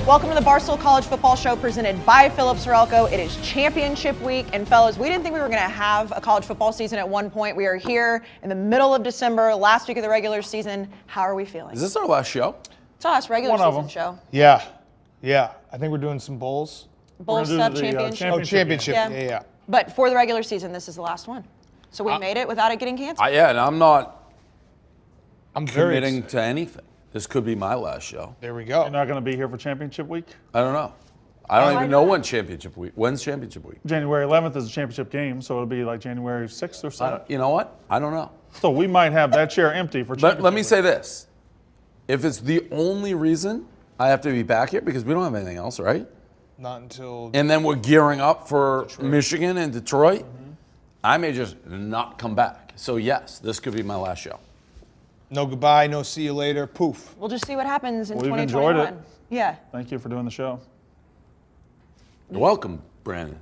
Welcome to the Barstool College Football Show presented by Phillips Norelco. It is championship week, and fellas, we didn't think we were going to have a college football season at one point. We are here in the middle of December, last week of the regular season. How are we feeling? Is this our last show? It's our last regular season show. Yeah. I think we're doing some bowls. Bowl sub championship. Oh, championship. Yeah. But for the regular season, this is the last one. So we made it without it getting canceled. And I'm not very committing excited to anything. This could be my last show. There we go. You're not going to be here for championship week? I don't know. I don't even know when championship week. When's championship week? January 11th is a championship game, so it'll be like January 6th or 7th. You know what? I don't know. So we might have that chair empty for championship But let me week. say this. If it's the only reason I have to be back here, because we don't have anything else, right? Not until. And then we're gearing up for Michigan and Detroit, I may just not come back. So yes, this could be my last show. No goodbye, no see you later, poof. We'll just see what happens in We've 2021. enjoyed it. Yeah. Thank you for doing the show. You're welcome, Brandon.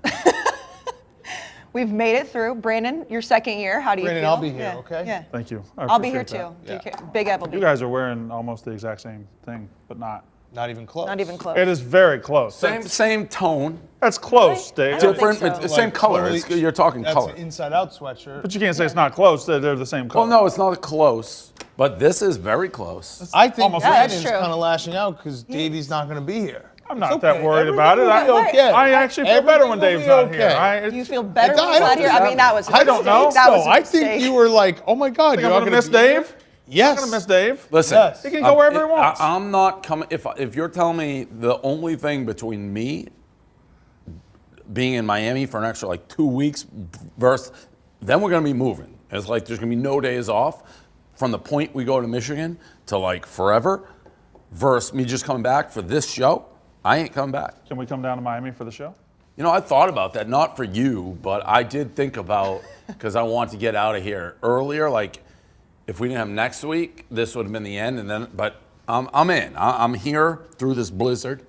We've made it through. Brandon, your second year. How do you Brandon, feel? I'll be here, Yeah. okay? Yeah. Thank you. I'll be here appreciate too. that. Do you care? Big Ed will be You here. guys are wearing almost the exact same thing, but not. Not even close. Not even close. It is very close. Same tone, That's close, Dave. I don't think different, so. same color. Totally- You're talking That's color. an inside-out sweatshirt. But you can't say it's not close. They're the same color. Well, no, it's not close, but this is very close. I think almost Brandon's true. kind of lashing out because Davey's not going to be here. I'm not It's that okay. worried Everything about it. will be okay. I actually feel better when Everything Dave's will not be here. okay. Do you feel better I when he's don't not here? I mean, that was a I don't know. mistake. That was a I think mistake. you were like, oh my God, Think you're I'm not going to miss be here? Dave? Yes. I'm going to miss Dave. Listen, Yes. He can go wherever he wants. I'm not coming. If you're telling me the only thing between me being in Miami for an extra like 2 weeks versus then we're going to be moving. It's like there's going to be no days off from the point we go to Michigan to like forever versus me just coming back for this show. I ain't coming back. Can we come down to Miami for the show? You know, I thought about that, not for you, but I did think about, because I want to get out of here earlier, like if we didn't have next week, this would have been the end, and then, but I'm in. I'm here through this blizzard,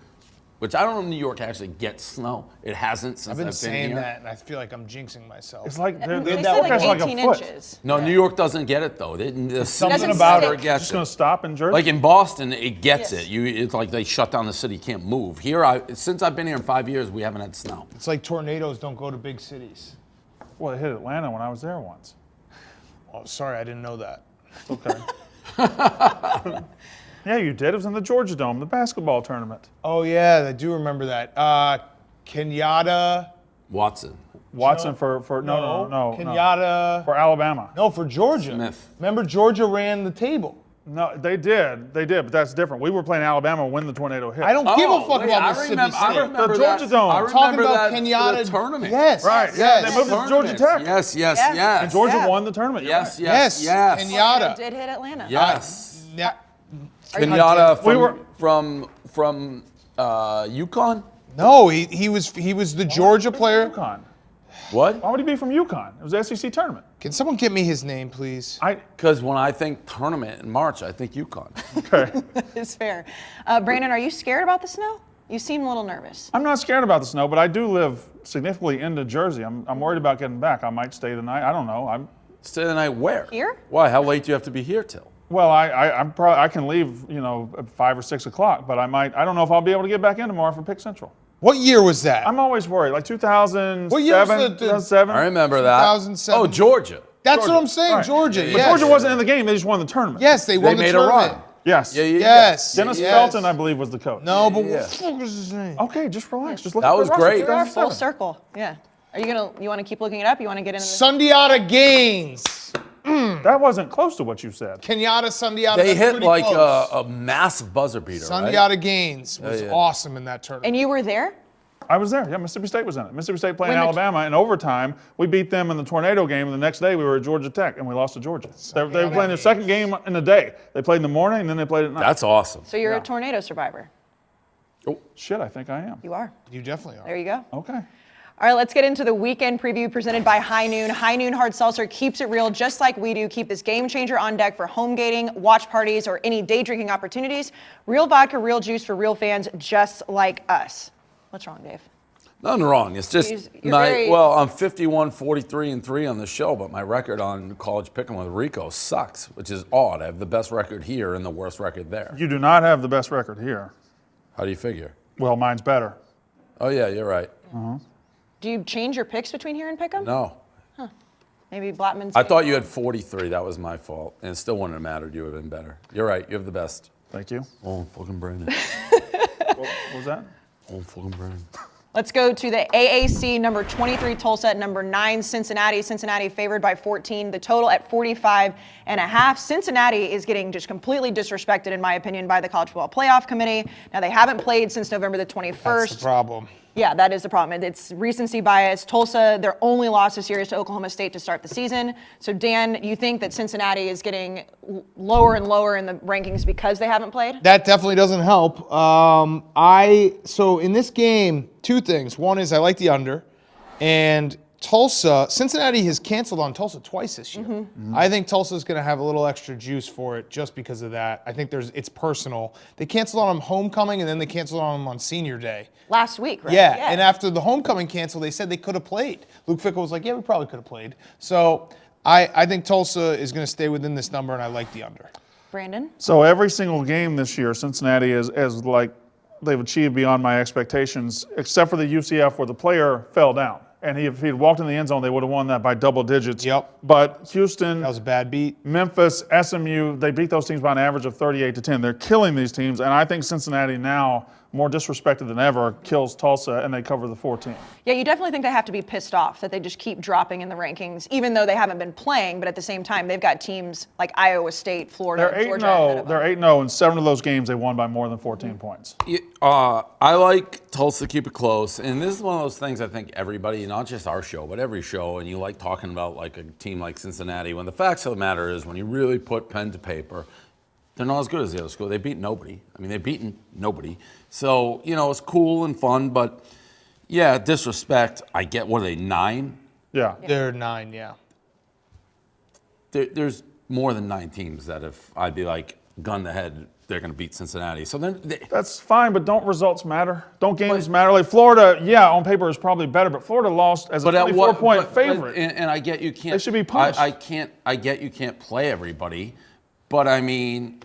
which I don't know if New York actually gets snow. It hasn't since I've been been saying here. that, and I feel like I'm jinxing myself. It's like They they're said like forecast 18 a foot. inches. No, New York doesn't get it though. The something doesn't about stick. it. It gets Just it. going to stop in Jersey. Like in Boston, it gets Yes. it. It's like they shut down the city, you can't move. Here, since I've been here in 5 years, we haven't had snow. It's like tornadoes don't go to big cities. Well, it hit Atlanta when I was there once. Oh, sorry, I didn't know that. Okay. Yeah, you did. It was in the Georgia Dome, the basketball tournament. Oh yeah, I do remember that. Kenyatta. Watson. Watson for no. Kenyatta. For Alabama. No, for Georgia. Smith. Remember, Georgia ran the table. No, they did, but that's different. We were playing Alabama when the tornado hit. I don't give a fuck wait, about I Mississippi remember, I State. remember The Georgia that. Dome. I I'm remember talking about that Kenyatta. for the tournament. Yes. Right, Yes. yeah, they moved to Georgia Tech. Yes. And Georgia Yeah. won the tournament. You're Yes, right. yes, yes. Kenyatta. It did hit Atlanta. Yes. Yeah. Kenyatta We were- from UConn? No, he was the Georgia player. UConn. What? Why would he be from UConn? It was the SEC tournament. Can someone get me his name, please? Because when I think tournament in March, I think UConn. Okay. It's fair. Brandon, are you scared about the snow? You seem a little nervous. I'm not scared about the snow, but I do live significantly into Jersey. I'm worried about getting back. I might stay the night. I don't know. Stay the night where? Here? Why? How late do you have to be here till? Well, I can leave, at 5 or 6 o'clock, but I don't know if I'll be able to get back in tomorrow for Pick Central. What year was that? I'm always worried. Like 2007, What year was the- 2007. I remember that. 2007. Oh, Georgia. That's Georgia. what I'm saying, Right. Georgia. But Yes. Georgia wasn't in the game. They just won the tournament. Yes, they They won the made a tournament. run. Yes. Yes. Dennis yes. Felton, I believe, was the coach. No, but Yeah. what the fuck was his name? Okay, just relax. Just look That at the was roster, great. You're full 2007. circle. Yeah. You want to keep looking it up? You want to get into this? Sundiata Gaines. That wasn't close to what you said. Kenyatta Sundiata. They that's hit pretty like close. a massive buzzer beater, right? Sundiata Gaines was Yeah. awesome in that tournament. And you were there? I was there. Yeah, Mississippi State was in it. Mississippi State playing When the- Alabama in overtime. We beat them in the tornado game, and the next day we were at Georgia Tech, and we lost to Georgia. They were playing their second game in the day. They played in the morning, and then they played at night. That's awesome. So you're Yeah. a tornado survivor. Shit, I think I am. You are. You definitely are. There you go. Okay. All right, let's get into the weekend preview presented by High Noon. High Noon Hard Seltzer keeps it real just like we do. Keep this game changer on deck for home gating, watch parties, or any day drinking opportunities. Real vodka, real juice for real fans just like us. What's wrong, Dave? Nothing wrong. It's just You're very- well, I'm 51, 43, and 3 on the show, but my record on college picking with Rico sucks, which is odd. I have the best record here and the worst record there. You do not have the best record here. How do you figure? Well, mine's better. Oh, yeah, you're right. Do you change your picks between here and Pick'em? No. Maybe Blattman's. I thought you had 43. That was my fault. And it still wouldn't have mattered. You would have been better. You're right. You have the best. Thank you. Oh, fucking Brandon. What was that? Oh, fucking Brandon. Let's go to the AAC, number 23 Tulsa at number 9 Cincinnati. Cincinnati favored by 14. The total at 45.5. Cincinnati is getting just completely disrespected, in my opinion, by the College Football Playoff Committee. Now, they haven't played since November the 21st. That's the problem. Yeah, that is the problem. It's recency bias. Tulsa, their only loss this year is to Oklahoma State to start the season. So, Dan, you think that Cincinnati is getting lower and lower in the rankings because they haven't played? That definitely doesn't help. So in this game, two things. One is I like the under, and Cincinnati has canceled on Tulsa twice this year. I think Tulsa's going to have a little extra juice for it just because of that. I think it's personal. They canceled on them homecoming, and then they canceled on them on senior day. Last week, right? Yeah, and after the homecoming cancel, they said they could have played. Luke Fickell was like, yeah, we probably could have played. So I think Tulsa is going to stay within this number, and I like the under. Brandon? So every single game this year, Cincinnati is like they've achieved beyond my expectations, except for the UCF where the player fell down. And if he'd walked in the end zone, they would have won that by double digits. Yep. But Houston, That was a bad beat. Memphis, SMU, they beat those teams by an average of 38-10. They're killing these teams, and I think Cincinnati now, more disrespected than ever, kills Tulsa, and they cover the 14. Yeah, you definitely think they have to be pissed off that they just keep dropping in the rankings, even though they haven't been playing. But at the same time, they've got teams like Iowa State, Florida, They're Georgia. ahead 8-0. of them. They're 8-0, and 7 of those games they won by more than 14 points. I like Tulsa to keep it close. And this is one of those things I think everybody, not just our show, but every show, and you like talking about like a team like Cincinnati, when the facts of the matter is when you really put pen to paper, they're not as good as the other school. They beat nobody. I mean, they've beaten nobody. So, it's cool and fun, but yeah, disrespect. I get, what are they, 9? Yeah. They're 9, yeah. There's more than 9 teams that if I'd be like, gun to head, they're going to beat Cincinnati. So then That's fine, but don't results matter? Don't games matter? Like Florida, yeah, on paper is probably better, but Florida lost as a 24-point favorite. And I get you can't. They should be punished. I get you can't play everybody, but I mean,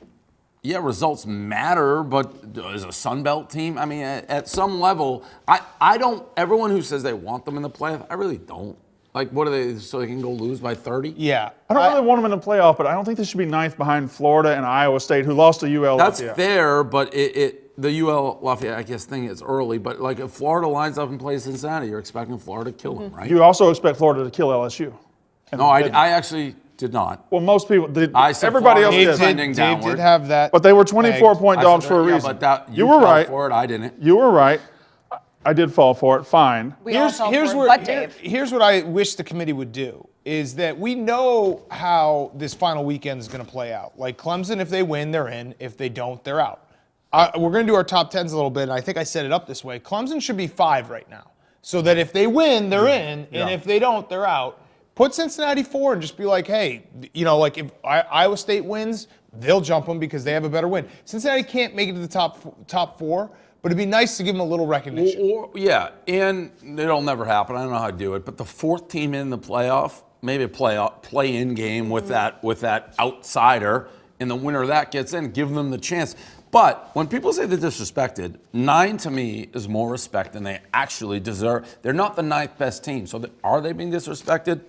yeah, results matter. But as a Sun Belt team, I mean, at some level, I don't. Everyone who says they want them in the playoff, I really don't. Like, what are they, so they can go lose by 30? Yeah. I don't really want them in the playoff, but I don't think they should be 9th behind Florida and Iowa State, who lost to UL That's Lafayette. fair, but the UL Lafayette, I guess, thing is early. But like, if Florida lines up and plays Cincinnati, you're expecting Florida to kill them, right? You also expect Florida to kill LSU. No, I actually did not. Well, most people did. I said Everybody else Florida did. trending Dave downward. did have that. But they were 24-point dogs for a Yeah, reason. but that, you you were fell right. for it. I didn't. You were right. I did fall for it. Fine. We all fell for it, where- but Dave. Here's what I wish the committee would do, is that we know how this final weekend is going to play out. Like Clemson, if they win, they're in. If they don't, they're out. We're going to do our top 10s a little bit, and I think I set it up this way. Clemson should be 5 right now, so that if they win, they're in, and if they don't, they're out. Put Cincinnati 4 and just be like, hey, like if Iowa State wins, they'll jump them because they have a better win. Cincinnati can't make it to the top 4. But it'd be nice to give them a little recognition. Yeah, and it'll never happen. I don't know how to do it. But the 4th team in the playoff, maybe a play-in game with that outsider, and the winner of that gets in, give them the chance. But when people say they're disrespected, 9 to me is more respect than they actually deserve. They're not the 9th best team. So are they being disrespected?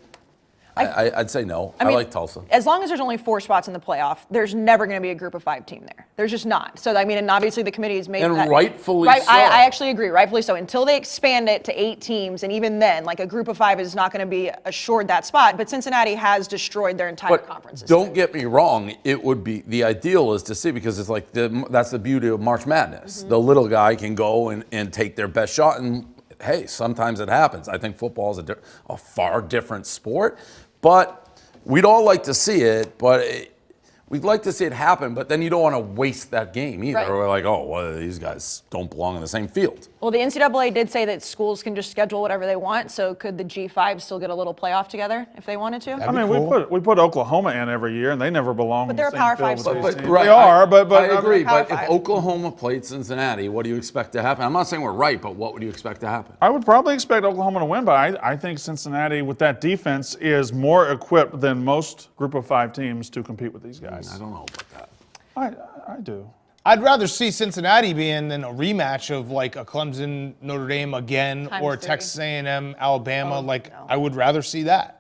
I'd say no. I mean, like Tulsa. As long as there's only 4 spots in the playoff, there's never going to be a group of 5 team there. There's just not. So, I mean, and obviously the committee has made And that. rightfully right, so. I actually agree, rightfully so. Until they expand it to 8 teams, and even then, like a group of 5 is not going to be assured that spot. But Cincinnati has destroyed their entire conference. Don't get me wrong. It would be, the ideal is to see, because it's like, that's the beauty of March Madness. The little guy can go and take their best shot, and hey, sometimes it happens. I think football is a far different sport. But we'd all like to see it, but we'd like to see it happen, but then you don't want to waste that game either. Right. We're like, oh, well, these guys don't belong in the same field. Well, the NCAA did say that schools can just schedule whatever they want, so could the G5 still get a little playoff together if they wanted to? I mean, we put Oklahoma in every year, and they never belong in they're the a same Power field 5 with these school. teams. They are, but I agree. Power But if 5. Oklahoma played Cincinnati, what do you expect to happen? I'm not saying we're right, but what would you expect to happen? I would probably expect Oklahoma to win, but I think Cincinnati, with that defense, is more equipped than most Group of 5 teams to compete with these guys. I don't know about that. I do. I'd rather see Cincinnati be in than a rematch of like a Clemson Notre Dame again or Times 3. Texas A&M Alabama. No. I would rather see that.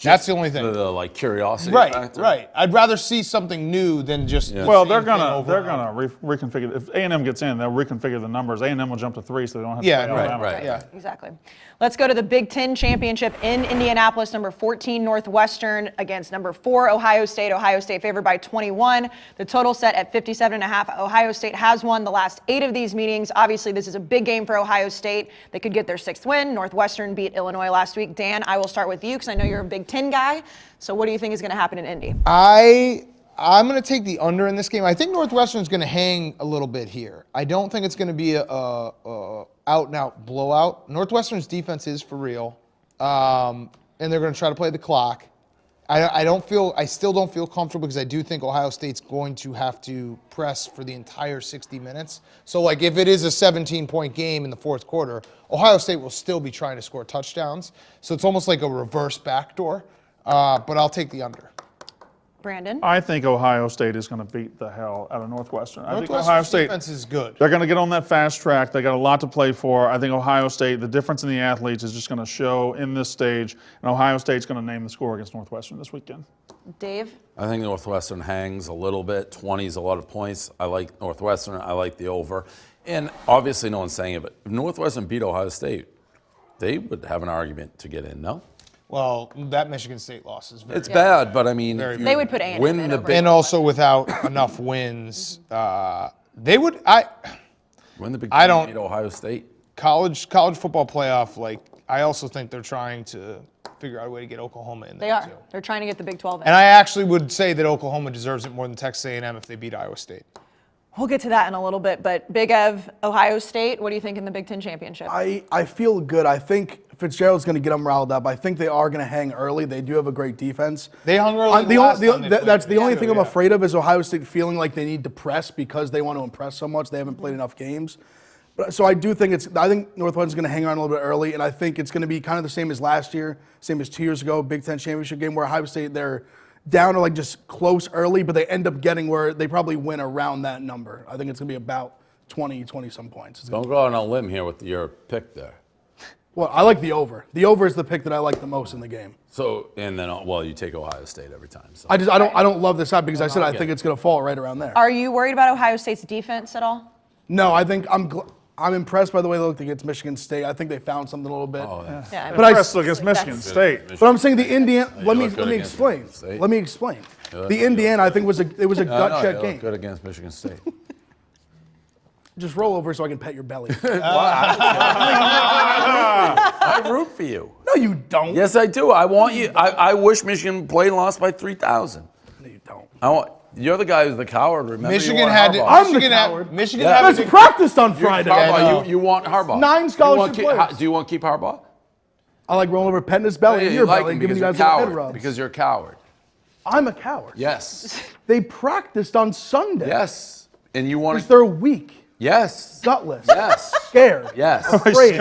That's the only thing. The like curiosity Right, factor. right. I'd rather see something new than just. Yeah. the Well, same they're thing gonna over and over. reconfigure. If A&M gets in, they'll reconfigure the numbers. A&M will jump to 3, so they don't have Yeah, to play right, Alabama. right. Yeah. Exactly. Let's go to the Big Ten Championship in Indianapolis. Number 14 Northwestern against number 4 Ohio State. Ohio State favored by 21. The total set at 57.5. Ohio State has won the last 8 of these meetings. Obviously, this is a big game for Ohio State. They could get their 6th win. Northwestern beat Illinois last week. Dan, I will start with you because I know you're a Big Ten guy. So what do you think is going to happen in Indy? I'm going to take the under in this game. I think Northwestern's going to hang a little bit here. I don't think it's going to be a out-and-out blowout. Northwestern's defense is for real, and they're going to try to play the clock. I still don't feel comfortable because I do think Ohio State's going to have to press for the entire 60 minutes. So, like, if it is a 17-point game in the fourth quarter, Ohio State will still be trying to score touchdowns. So it's almost like a reverse backdoor. But I'll take the under. Brandon? I think Ohio State is going to beat the hell out of Northwestern. I think Ohio Northwestern's State defense is good. They're going to get on that fast track. They got a lot to play for. I think Ohio State, the difference in the athletes is just going to show in this stage, and Ohio State's going to name the score against Northwestern this weekend. Dave? I think Northwestern hangs a little bit. 20 is a lot of points. I like Northwestern. I like the over. And obviously no one's saying it, but if Northwestern beat Ohio State, they would have an argument to get in, no? Well, that Michigan State loss is very It's bad, but I mean, Very if you They would put A&M win in the over Big, and also without enough wins, they would. win the Big I Ten, don't- beat Ohio State. College football playoff. Like, I also think they're trying to figure out a way to get Oklahoma in there They are. too. They're trying to get the Big 12 in. And I actually would say that Oklahoma deserves it more than Texas A&M if they beat Iowa State. We'll get to that in a little bit, but Big Ev, Ohio State, what do you think in the Big Ten Championship? I feel good. I think Fitzgerald's going to get them riled up. I think they are going to hang early. They do have a great defense. They hung early The last only- time they played. That's the only Yeah, thing I'm yeah. afraid of is Ohio State feeling like they need to press because they want to impress so much. They haven't played enough games. But, so I do think I think Northwestern's going to hang around a little bit early, and I think it's going to be kind of the same as last year, same as 2 years ago, Big Ten championship game where Ohio State, they're down or like just close early, but they end up getting where they probably win around that number. I think it's going to be about 20-some points. It's gonna Don't go on a limb here with your pick there. Well, I like the over. The over is the pick that I like the most in the game. So, and then, well, you take Ohio State every time. So. I don't love this out because I said I think it's going to fall right around there. Are you worried about Ohio State's defense at all? No, I think I'm impressed by the way they looked against Michigan State. I think they found something a little bit. Oh, yeah. Yeah, But I- Impressed against Michigan That's- State. But I'm saying the Indiana. You Let me look good against explain. Michigan State. Let me explain. look The good. Indiana, I think it was a No, gut check you look game. good against Michigan State. Just roll over so I can pet your belly. I root for you. No, you don't. Yes, I do. I want you. I wish Michigan played and lost by 3,000. No, you don't. You're the guy who's the coward. Remember, Michigan you want had Harbaugh. I'm the Michigan coward. had Michigan Yeah. had a Let's big- practice on You're Friday. Harbaugh. I know. You want Harbaugh. 9 scholarship do you want players. do you want to keep Harbaugh? I like rolling over, petting his belly Yeah, and you your like belly, him and giving because you you're guys a little head coward. rubs. Because you're a coward. I'm a coward. Yes. They practiced on Sunday. Yes. And you want Because to. they're weak, Yes. gutless, Yes. scared, Yes. afraid.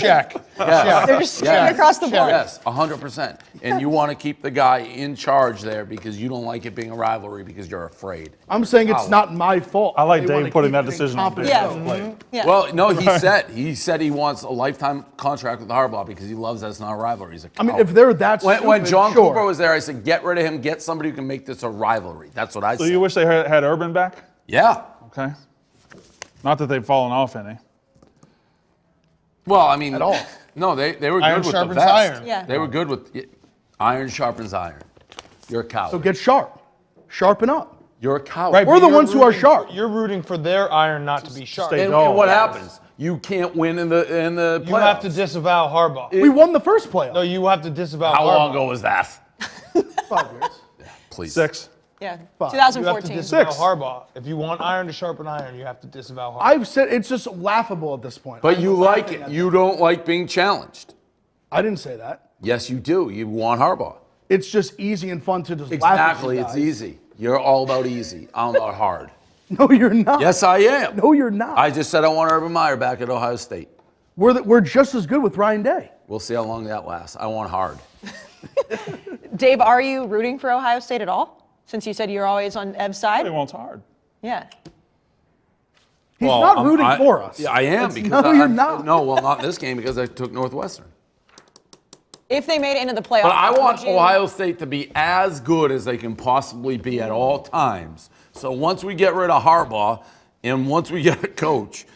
check. Yes. They're just skipping across the board. Yes, 100%. And you want to keep the guy in charge there because you don't like it being a rivalry because you're afraid. I'm saying it's not my fault. I like They wanna Dave putting keep that getting decision on competent Yeah. players. Yeah. Well, no, he said he wants a lifetime contract with Harbaugh because he loves that it's not a rivalry. He's a I mean, coward. if they're that when stupid, John sure. Cooper was there, I said, get rid of him, get somebody who can make this a rivalry. That's what I So said. you wish they had Urban back? Yeah. Okay. Not that they've fallen off any. Well, I mean, At all. No, they were Iron good with the sharpens vest. iron. Yeah. They were good with iron sharpens iron. You're a coward. So get sharp. Sharpen up. You're a coward. Right, We're but the you're ones who are rooting sharp. You're rooting for their iron not to be sharp. stay And, dull. and what Yes. happens? You can't win in the playoffs. You have to disavow Harbaugh. We won the first playoff. No, you have to disavow How Harbaugh. long ago was that? 5 years. Please. 6. Yeah. Fine. You have to 2014. disavow 6. Harbaugh. If you want iron to sharpen iron, you have to disavow Harbaugh. I've said it's just laughable at this point. But I'm you like laughing it. at You don't like being challenged. I didn't say that. Yes, you do. You want Harbaugh. It's just easy and fun to just laugh at Exactly. you It's guys. easy. You're all about easy. I'm about hard. No, you're not. Yes, I am. No, you're not. I just said I want Urban Meyer back at Ohio State. We're just as good with Ryan Day. We'll see how long that lasts. I want hard. Dave, are you rooting for Ohio State at all? Since you said you're always on Ev's He side? wants hard. Yeah. He's not rooting for us. Yeah, I am. Because no, you're not. No, well, not in this game because I took Northwestern. If they made it into the playoffs, But I want Ohio State to be as good as they can possibly be at all times. So once we get rid of Harbaugh and once we get a coach,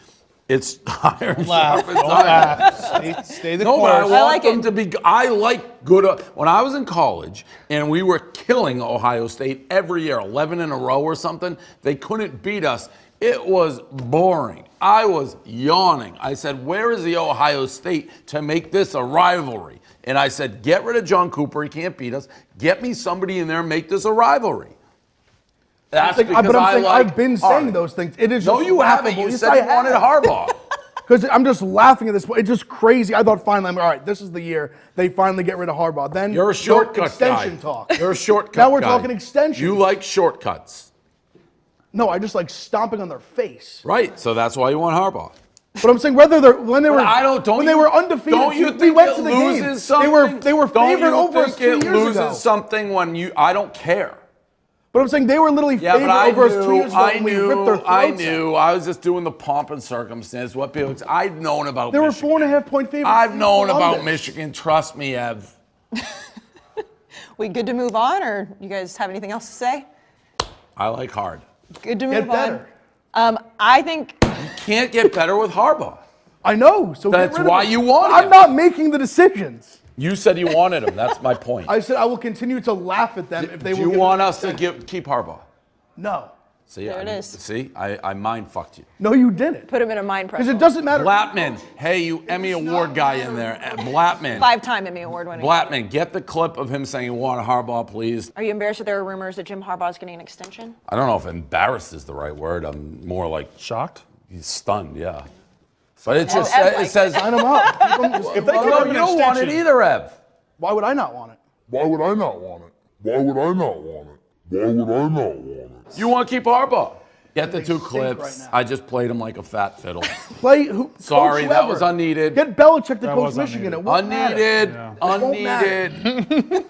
it's iron sharpens iron. Stay the No, course. but I want like them it. to be. I like good. When I was in college and we were killing Ohio State every year, 11 in a row or something, they couldn't beat us. It was boring. I was yawning. I said, where is the Ohio State to make this a rivalry? And I said, get rid of John Cooper. He can't beat us. Get me somebody in there and make this a rivalry. That's because I've been saying Harbaugh. those things. It is No, just you haven't. laughable. You Yes, said I you wanted have. Harbaugh. Because I'm just laughing at this point. It's just crazy. I thought finally, all right, this is the year they finally get rid of Harbaugh. Then You're a shortcut extension guy. talk. You're a shortcut Now we're guy. talking extension. You like shortcuts. No, I just like stomping on their face. Right, so that's why you want Harbaugh. But I'm saying when they were When when they were undefeated, don't you we think went it to the loses game. something? They were Don't favored you over us think 2 it years loses ago. something when you? I don't care. But I'm saying they were literally Yeah, favored but I over us 2 knew. years ago I and we ripped their knew. I throats out. knew. I was just doing the pomp and circumstance. What people? I've known about. They were Michigan. 4.5-point favorites. I've in known about Columbus. Michigan. Trust me, Ev. We good to move on, or you guys have anything else to say? I like hard. Good to move Get better. on. I think Can't get better with Harbaugh. I know. So That's get rid of why him. you want I'm him. not making the decisions. You said you wanted him. That's my point. I said I will continue to laugh at them if they Do will. you give want him us an to extension. keep Harbaugh? No. See, There it is. See, I mind fucked you. No, you didn't. put him in a mind press. Because it doesn't matter. Blattman, hey, you Emmy Award guy in there. Blattman. 5-time Emmy Award winning. Blattman, get the clip of him saying, want Harbaugh, please. Are you embarrassed that there are rumors that Jim Harbaugh is getting an extension? I don't know if embarrassed is the right word. I'm more like Shocked? he's stunned, yeah. But it just Ev it likes says, Sign them up. Keep 'em- If they well, give no, him you an don't want it extension, either, Ev. Why would I not want it? Why would I not want it? Why would I not want it? Why would I not want it? You want to keep Harbaugh. Get the They two stink clips. right now. I just played him like a fat fiddle. Play who? Sorry, coach that whoever. was unneeded. Get Belichick to That coach was Michigan. unneeded. It won't matter. Unneeded. won't matter. Unneeded.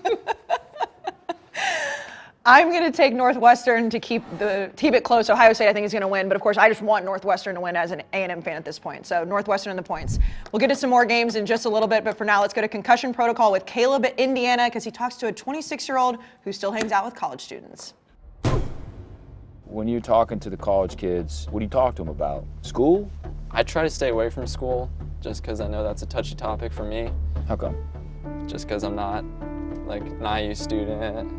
I'm going to take Northwestern to keep it close. Ohio State, I think, is going to win. But, of course, I just want Northwestern to win as an A&M fan at this point. So, Northwestern and the points. We'll get to some more games in just a little bit. But for now, let's go to concussion protocol with Caleb at Indiana because he talks to a 26-year-old who still hangs out with college students. When you're talking to the college kids, what do you talk to them about? School? I try to stay away from school just because I know that's a touchy topic for me. How come? Just because I'm not like an IU student.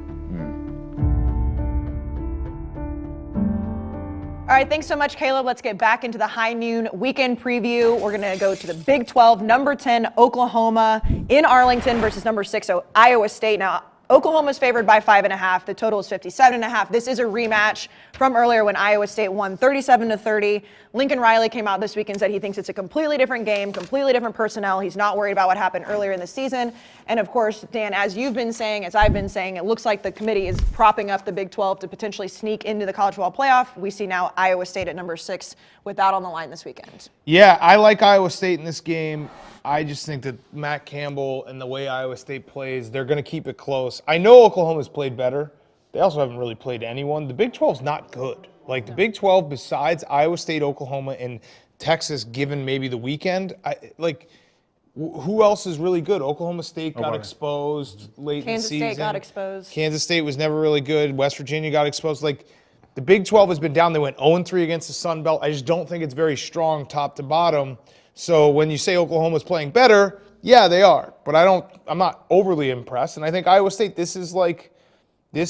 All right, thanks so much, Caleb. Let's get back into the high noon weekend preview. We're going to go to the Big 12, number 10, Oklahoma in Arlington versus number 6, so Iowa State. Now, Oklahoma's favored by 5.5. The total is 57.5. This is a rematch from earlier when Iowa State won 37-30. Lincoln Riley came out this week and said he thinks it's a completely different game, completely different personnel. He's not worried about what happened earlier in the season. And of course, Dan, as you've been saying, as I've been saying, it looks like the committee is propping up the Big 12 to potentially sneak into the college football playoff. We see now Iowa State at number 6 with that on the line this weekend. Yeah, I like Iowa State in this game. I just think that Matt Campbell and the way Iowa State plays, they're going to keep it close. I know Oklahoma's played better. They also haven't really played anyone. The Big 12's not good. Like the Big 12, besides Iowa State, Oklahoma, and Texas, given maybe the weekend, who else is really good? Oklahoma State got exposed late in the Kansas season. State got exposed. Kansas State was never really good. West Virginia got exposed. Like the Big 12 has been down. They went 0-3 against the Sun Belt. I just don't think it's very strong top to bottom. So when you say Oklahoma's playing better, yeah, they are. But I'm not overly impressed. And I think Iowa State, this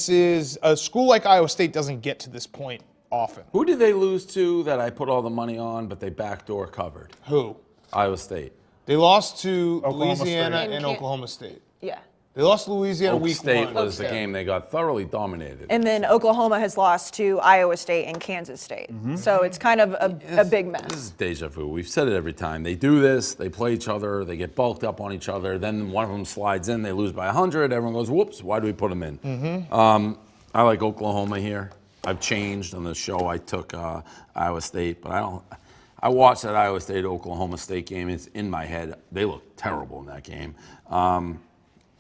is a school like Iowa State doesn't get to this point often. Who did they lose to that I put all the money on, but they backdoor covered? Who? Iowa State. They lost to Oklahoma Louisiana State. and Oklahoma State. Yeah. They lost to Louisiana Oak week State 1. was the game they got thoroughly dominated. And then Oklahoma has lost to Iowa State and Kansas State. So it's kind of a big mess. This is deja vu. We've said it every time. They do this, they play each other, they get bulked up on each other, then one of them slides in, they lose by 100, everyone goes, whoops, why do we put them in? I like Oklahoma here. I've changed on the show. I took Iowa State, but I watched that Iowa State-Oklahoma State game. It's in my head. They look terrible in that game.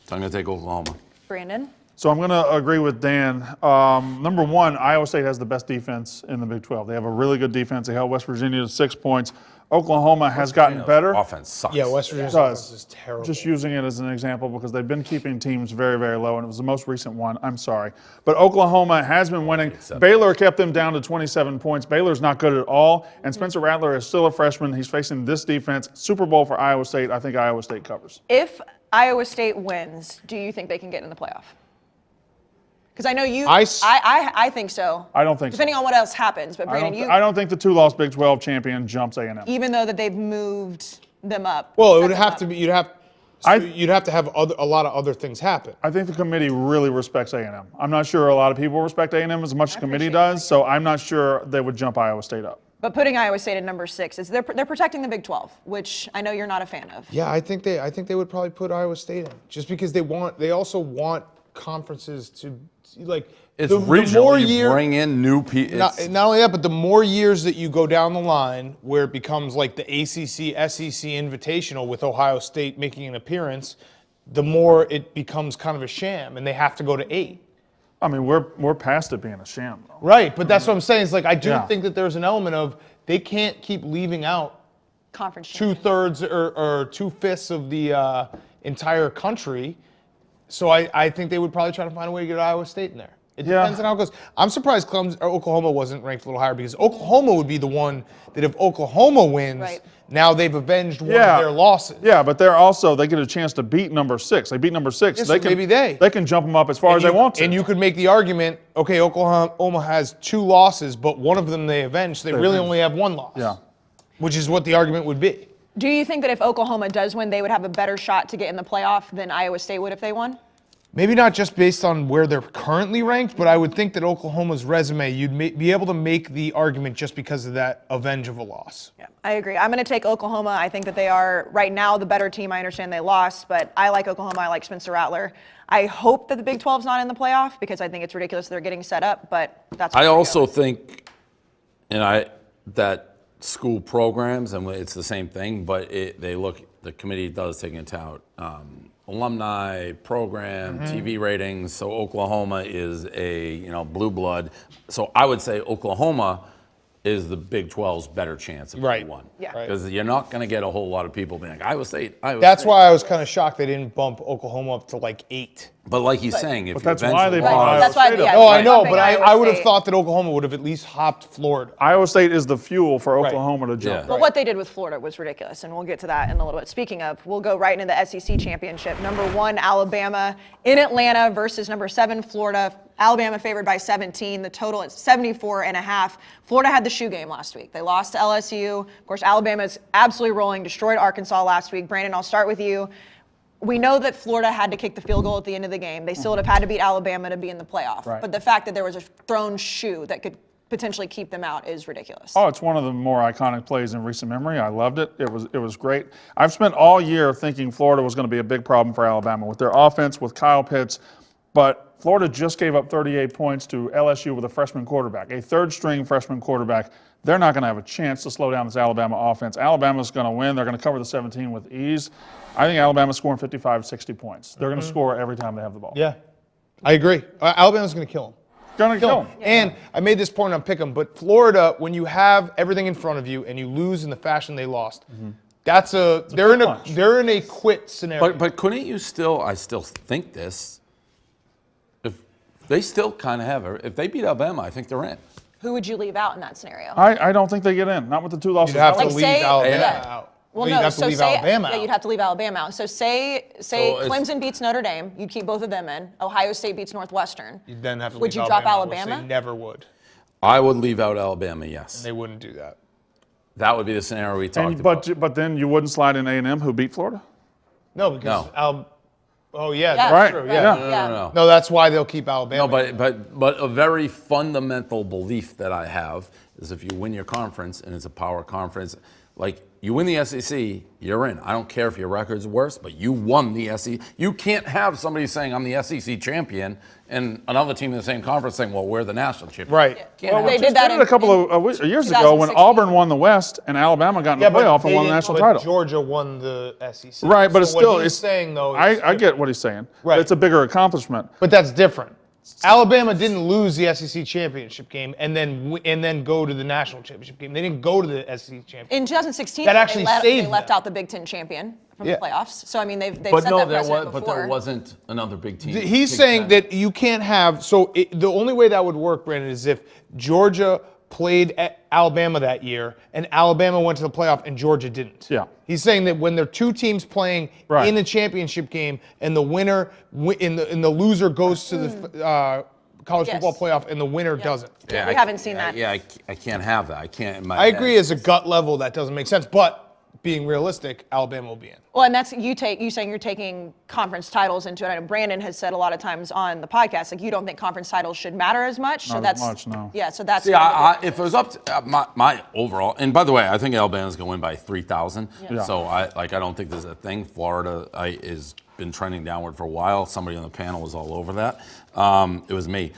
So I'm going to take Oklahoma. Brandon? So I'm going to agree with Dan. Number one, Iowa State has the best defense in the Big 12. They have a really good defense. They held West Virginia to 6 points. Oklahoma has gotten better. Offense sucks. Yeah, West Virginia's offense is terrible. Just using it as an example because they've been keeping teams very, very low, and it was the most recent one. I'm sorry. But Oklahoma has been winning. Baylor kept them down to 27 points. Baylor's not good at all, and Spencer Rattler is still a freshman. He's facing this defense. Super Bowl for Iowa State. I think Iowa State covers. If Iowa State wins, do you think they can get in the playoff? Because I know you. I think so. I don't think so. Depending on what else happens, but Brandon, I don't think the two-loss Big 12 champion jumps A&M. even though that they've moved them up. Well, it would set them have up. to be. You'd have to have a lot of other things happen. I think the committee really respects A&M. I'm not sure a lot of people respect A&M as much as the committee does, so I'm not sure they would jump Iowa State up. But putting Iowa State at number 6 is they're protecting the Big 12, which I know you're not a fan of. Yeah, I think they would probably put Iowa State in just because they also want conferences to like. It's the regional. more You bring in new people. Not only that, but the more years that you go down the line where it becomes like the ACC, SEC Invitational with Ohio State making an appearance, the more it becomes kind of a sham, and they have to go to 8. I mean, we're past it being a sham, though. Right, but that's what I'm saying. It's like I do think that there's an element of they can't keep leaving out Conference 2/3 or 2/5 of the entire country. So I think they would probably try to find a way to get Iowa State in there. It depends on how it goes. I'm surprised Oklahoma wasn't ranked a little higher because Oklahoma would be the one that if Oklahoma wins, now they've avenged one of their losses. Yeah, but they get a chance to beat number 6. They beat number 6. Yeah, so maybe they can jump them up as far as they want to. And you could make the argument, okay, Oklahoma has 2 losses, but one of them they avenged. So they really only have 1 loss. Yeah. Which is what the argument would be. Do you think that if Oklahoma does win, they would have a better shot to get in the playoff than Iowa State would if they won? Maybe not just based on where they're currently ranked, but I would think that Oklahoma's resume, you'd be able to make the argument just because of that avenge of a loss. Yeah, I agree. I'm going to take Oklahoma. I think that they are right now the better team. I understand they lost, but I like Oklahoma. I like Spencer Rattler. I hope that the Big 12's not in the playoff because I think it's ridiculous they're getting set up, but that's what I also think, that school programs, and it's the same thing, but the committee does take into account alumni, program, TV ratings. So Oklahoma is a blue blood. So I would say Oklahoma is the Big 12's better chance of Right. one. Yeah. Because you're not going to get a whole lot of people being like, Iowa State. That's why I was kind of shocked they didn't bump Oklahoma up to like 8. But like he's saying, if that's you why they eventually- brought Iowa That's why, State up. yeah, No, I know, bumping but Iowa I would have State. thought that Oklahoma would have at least hopped Florida. Iowa State is the fuel for Oklahoma to jump. Yeah. But what they did with Florida was ridiculous, and we'll get to that in a little bit. Speaking of, we'll go right into the SEC championship. Number 1, Alabama in Atlanta versus number 7, Florida. Alabama favored by 17. The total is 74.5. Florida had the shoe game last week. They lost to LSU. Of course, Alabama's absolutely rolling, destroyed Arkansas last week. Brandon, I'll start with you. We know that Florida had to kick the field goal at the end of the game. They still would have had to beat Alabama to be in the playoff. Right. But the fact that there was a thrown shoe that could potentially keep them out is ridiculous. Oh, it's one of the more iconic plays in recent memory. I loved it. It was great. I've spent all year thinking Florida was going to be a big problem for Alabama with their offense, with Kyle Pitts, but Florida just gave up 38 points to LSU with a freshman quarterback, a third-string freshman quarterback. They're not going to have a chance to slow down this Alabama offense. Alabama's going to win. They're going to cover the 17 with ease. I think Alabama's scoring 55, 60 points. They're going to score every time they have the ball. Yeah, I agree. Alabama's going to kill them. Going to kill them. And I made this point on Pick'em, but Florida, when you have everything in front of you and you lose in the fashion they lost, they're in a quit scenario. But couldn't you still? I still think this. If they still kind of have if they beat Alabama, I think they're in. Who would you leave out in that scenario? I don't think they get in. Not with the 2 losses. You'd have to Like, leave say- Alabama yeah. out. Well, you'd no, have to so leave say, Alabama yeah, out. you'd have to leave Alabama out. So say it's- Clemson beats Notre Dame, you keep both of them in. Ohio State beats Northwestern. You'd then have to Would leave you drop Alabama, which Alabama? They never would. I would leave out Alabama. Yes, They wouldn't do that. that would be the scenario we talked about. But then you wouldn't slide in A&M, who beat Florida? No, because No. oh yeah, Yeah, that's Right. true. Yeah. No. No, that's why they'll keep Alabama. No, but a very fundamental belief that I have is if you win your conference and it's a power conference, like You win the SEC, you're in. I don't care if your record's worse, but you won the SEC. You can't have somebody saying, I'm the SEC champion, and another team in the same conference saying, well, we're the national champion. Right. Can't have They it. did that Did it a couple of years ago when 2016. Auburn won the West and Alabama got in the playoff and won the national title. Georgia won the SEC. Right, but So it's still. what he's saying though. I get what he's saying. Right. It's a bigger accomplishment. But that's different. Alabama didn't lose the SEC championship game and then go to the national championship game. They didn't go to the SEC championship. In 2016, That actually they saved left them. out the Big Ten champion from Yeah. the playoffs. So I mean, they've But set no, that there precedent was, before. but there wasn't another big team. He's Big saying Ten. that you can't have. So the only way that would work, Brandon, is if Georgia played at Alabama that year and Alabama went to the playoff and Georgia didn't. Yeah. He's saying that when there are two teams playing Right. in the championship game and the winner and the loser goes to the college Yes. football playoff and the winner doesn't. Yeah, we haven't seen that. Yeah, I can't have that. I can't. In my I head. agree as a gut level that doesn't make sense, but being realistic, Alabama will be in. Well, and that's you saying you're taking conference titles into it. I know Brandon has said a lot of times on the podcast, like you don't think conference titles should matter as much. So Not that's as much, no. Yeah, so that's. See, if it was up to my overall, and by the way, I think Alabama's going to win by 3,000. Yeah. So I don't think there's a thing. Florida is been trending downward for a while. Somebody on the panel was all over that. It was me.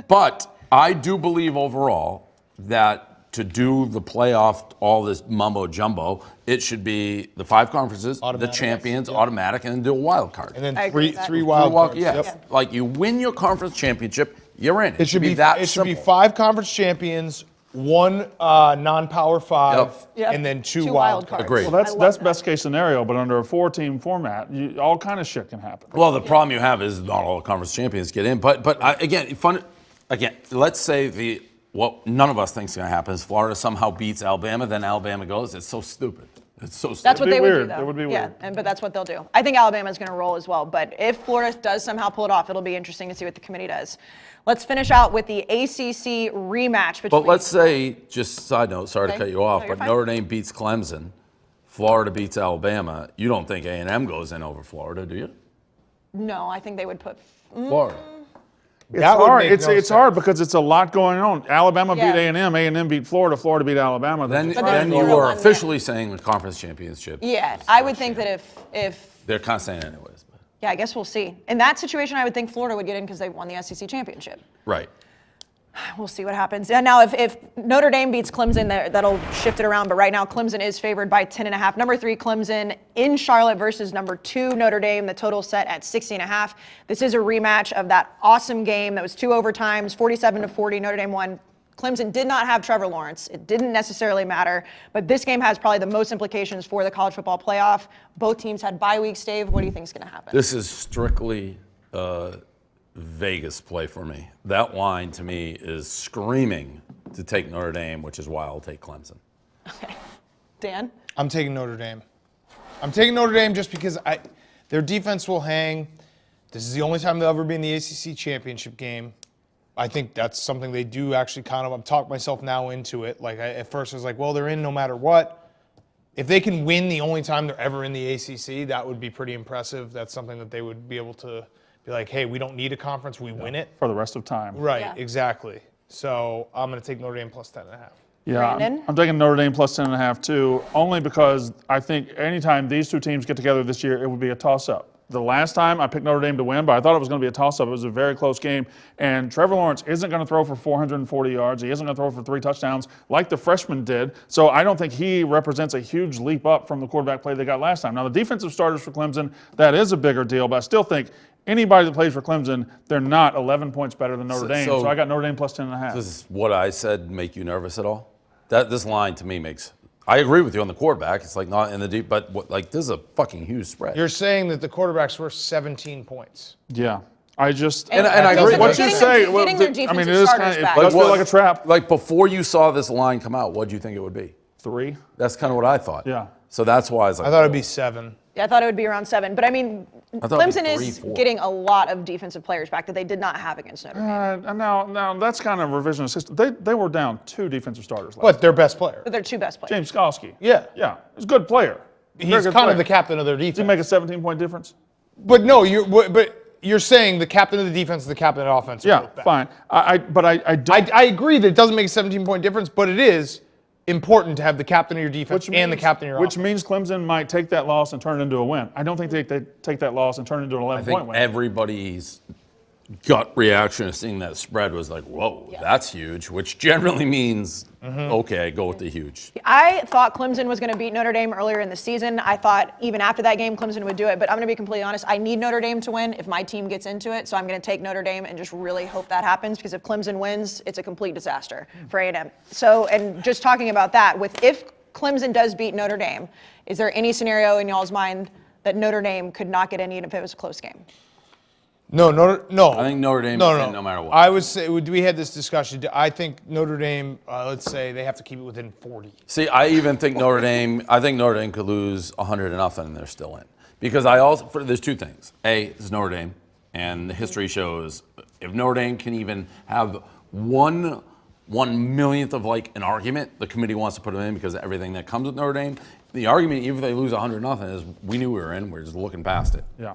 But I do believe overall that to do the playoff, all this mumbo jumbo, it should be the 5 conferences, Automatic. the champions, Yep. automatic, and then do a wild card. And then I agree with that. three wild cards. Yeah, Yep. like you win your conference championship, you're in. It should be that It should be simple. 5 conference champions, 1 non-power 5, Yep. and then 2 Two wild wild cards. Agreed. Well, I love that's that. best case scenario, but under a 4-team format, all kind of shit can happen. Well, the problem you have is not all conference champions get in. But again, let's say what none of us thinks is going to happen is Florida somehow beats Alabama, then Alabama goes. It's so stupid. It's so stupid. That's what It'd be they would do, weird. though. It would be Yeah, weird. but that's what they'll do. I think Alabama's going to roll as well. But if Florida does somehow pull it off, it'll be interesting to see what the committee does. Let's finish out with the ACC rematch between. But let's say, just side note, sorry to Okay. cut you off, No, you're but fine. Notre Dame beats Clemson, Florida beats Alabama. You don't think A&M goes in over Florida, do you? No, I think they would put. Florida. It's That would hard. make It's no it's hard because it's a lot going on. Alabama Yeah. beat A&M beat Florida, Florida beat Alabama. Then But there's you Florida were won, officially saying the conference championship. Yeah, I would think that if They're kind of saying anyways. But. yeah, I guess we'll see. In that situation, I would think Florida would get in because they won the SEC championship. Right. We'll see what happens. And now, if Notre Dame beats Clemson, that'll shift it around. But right now, Clemson is favored by 10.5. Number 3, Clemson in Charlotte versus number 2, Notre Dame. The total set at 60.5. This is a rematch of that awesome game that was 2 overtimes, 47-40. Notre Dame won. Clemson did not have Trevor Lawrence. It didn't necessarily matter. But this game has probably the most implications for the college football playoff. Both teams had bye weeks, Dave. What do you think is going to happen? This is strictly Vegas play for me. That line to me is screaming to take Notre Dame, which is why I'll take Clemson. Okay. Dan? I'm taking Notre Dame. I'm taking Notre Dame just because their defense will hang. This is the only time they'll ever be in the ACC championship game. I think that's something they do actually kind of. I'm talking myself now into it. Like at first I was like, well, they're in no matter what. If they can win the only time they're ever in the ACC, that would be pretty impressive. That's something that they would be able to be like, hey, we don't need a conference, we win it. for the rest of time. Right, Yeah. exactly. So I'm going to take Notre Dame plus 10.5. Yeah, Brandon? I'm taking Notre Dame plus 10.5 too, only because I think anytime these two teams get together this year, it would be a toss-up. The last time I picked Notre Dame to win, but I thought it was going to be a toss-up. It was a very close game, and Trevor Lawrence isn't going to throw for 440 yards. He isn't going to throw for 3 touchdowns like the freshman did. So I don't think he represents a huge leap up from the quarterback play they got last time. Now, the defensive starters for Clemson, that is a bigger deal, but I still think anybody that plays for Clemson, they're not 11 points better than Notre Dame. So I got Notre Dame plus 10.5. Does what I said make you nervous at all? This line to me makes. I agree with you on the quarterback. It's like not in the deep, but this is a fucking huge spread. You're saying that the quarterback's worth 17 points. Yeah. I just And I agree. What you Getting say, their- getting their I mean, defensive it is starters kind of, back. it does feel what- like a trap. Like before you saw this line come out, what do you think it would be? 3. That's kind of what I thought. Yeah. So that's why I was like, I thought it'd be 7. Yeah, I thought it would be around 7. But I mean, thought it'd be Clemson 3, is 4. getting a lot of defensive players back that they did not have against Notre Dame. Now that's kind of revisionist history. They were down 2 defensive starters last But their best player. But they're 2 best players. James Skalski. Yeah. Yeah. He's a good player. Very He's good kind player. of the captain of their defense. Did he make a 17-point difference? But no, you're saying the captain of the defense and the captain of offense. Are Yeah, both bad. fine. But I don't. I agree that it doesn't make a 17-point difference, but it is important to have the captain of your defense and the captain of your Which offense. means Clemson might take that loss and turn it into a win. I don't think they take that loss and turn it into an I 11-point think win. everybody's gut reaction to seeing that spread was like, whoa, that's huge, which generally means, okay, go with the huge. I thought Clemson was going to beat Notre Dame earlier in the season. I thought even after that game, Clemson would do it. But I'm going to be completely honest. I need Notre Dame to win if my team gets into it. So I'm going to take Notre Dame and just really hope that happens, because if Clemson wins, it's a complete disaster for A&M. So, and just talking about that, if Clemson does beat Notre Dame, is there any scenario in y'all's mind that Notre Dame could not get in even if it was a close game? No. I think Notre Dame is in no matter what. I would say, we had this discussion. I think Notre Dame, let's say they have to keep it within 40. See, I even think Notre Dame could lose 100-0 and they're still in. Because there's two things. A, it's Notre Dame, and the history shows if Notre Dame can even have one millionth of like an argument, the committee wants to put them in because of everything that comes with Notre Dame. The argument, even if they lose 100-0, is we knew we were in, we're just looking past it. Yeah.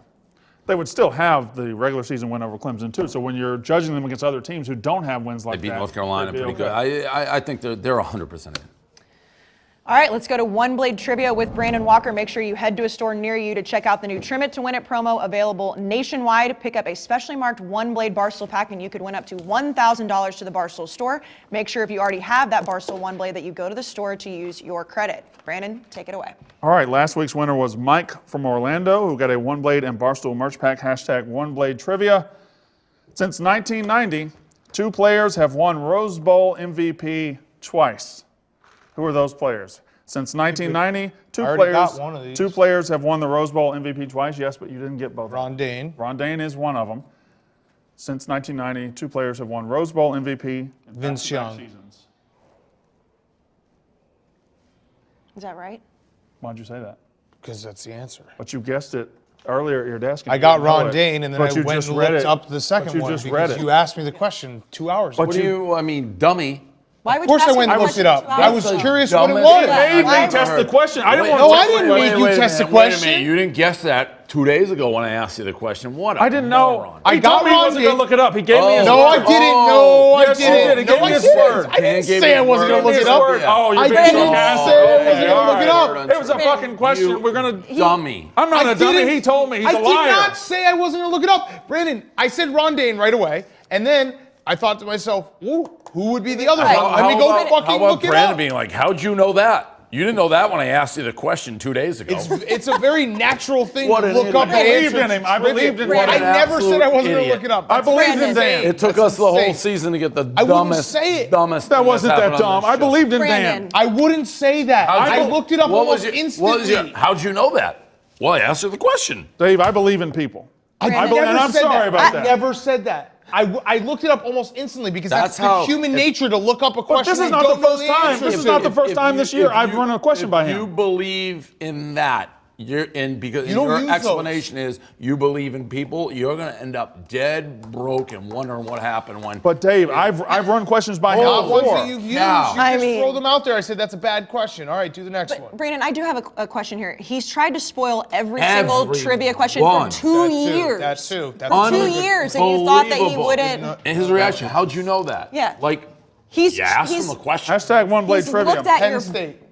They would still have the regular season win over Clemson too. So when you're judging them against other teams who don't have wins like that, They beat North Carolina they'd be pretty okay. good. I think they're 100% in. All right, let's go to One Blade Trivia with Brandon Walker. Make sure you head to a store near you to check out the new Trim It to Win It promo, available nationwide. Pick up a specially marked One Blade Barstool pack and you could win up to $1,000 to the Barstool store. Make sure if you already have that Barstool One Blade that you go to the store to use your credit. Brandon, take it away. All right, last week's winner was Mike from Orlando, who got a One Blade and Barstool merch pack, #One Blade Trivia. Since 1990, 2 players have won Rose Bowl MVP twice. Who are those players? Since 1990, two players have won the Rose Bowl MVP twice. Yes, but you didn't get both. Ron Dane. Ron Dane is one of them. Since 1990, 2 players have won Rose Bowl MVP. in Vince back-to-back Young. seasons. Is that right? Why'd you say that? Because that's the answer. But you guessed it earlier at your desk. and I you got didn't know Ron it. Dane, and then But I you went just and read looked it. up the second But you one just read because it. you asked me the question 2 hours ago. What dummy. Why would Of course you I ask went me and the looked it question up. 2 I hours was ago? curious what it Dumbest was. thing Made me Why- test the question. I didn't want No, to I test the didn't question. make you test the Wait a minute, question. you didn't guess that 2 days ago when I asked you the question. What a I didn't know. moron. I He got told me he Ron wasn't going Dane. to look it up. He gave me his No, word. I didn't. No, I Yes, he didn't. did. He gave No, me I his didn't. word. I didn't say I wasn't going to look it up. Oh, you're I being didn't sarcastic. say I wasn't All gonna look it right. up. It was a fucking question. We're going to... Dummy. I'm not I a dummy. didn't- He told me. He's I a liar. did not say I wasn't going to look it up. Brandon, I said Ron Dane right away, and then I thought to myself, ooh, who would be the other one? Let me go how fucking about look it Brandon up. being like, how'd you know that? You didn't know that when I asked you the question 2 days ago. It's a very natural thing What to an look up idiot. and I believed answer in him. I believed in trivia. him. I never said I wasn't going to Idiot. look it up. I That's believed in insane. Dan. It took us the whole insane. season to get the I wouldn't dumbest, say it. dumbest That thing wasn't that's that happened on dumb. this I show. believed in Brandon. Dan. I wouldn't say that. I looked it up almost instantly. How'd you know that? Well, I asked you the question. Dave, I believe in people. I Brandon. believe, and never I'm said sorry that. about I that. never said that. I looked it up almost instantly because that's That's how- human nature to look up a But question. this is and not the don't know first time. answer This to. is not the first time this year I've run a question by If you him. believe in that, you're in because You don't your use explanation is you believe in people, you're going to end up dead broke and wondering what happened when. But Dave, I've run questions by him Not ones before. that you've used. Now. You I just mean- throw them out there. I said that's a bad question. All right, do the next one. Brandon, I do have a question here. He's tried to spoil every single trivia question for one. 2 years. That's two. That's For 2 two. years, and you thought that he Unbelievable. wouldn't. And his reaction, how'd you know that? Yeah. Like, He's you asked he's, him a question. #One Blade he's Trivia. looked at Penn your. State.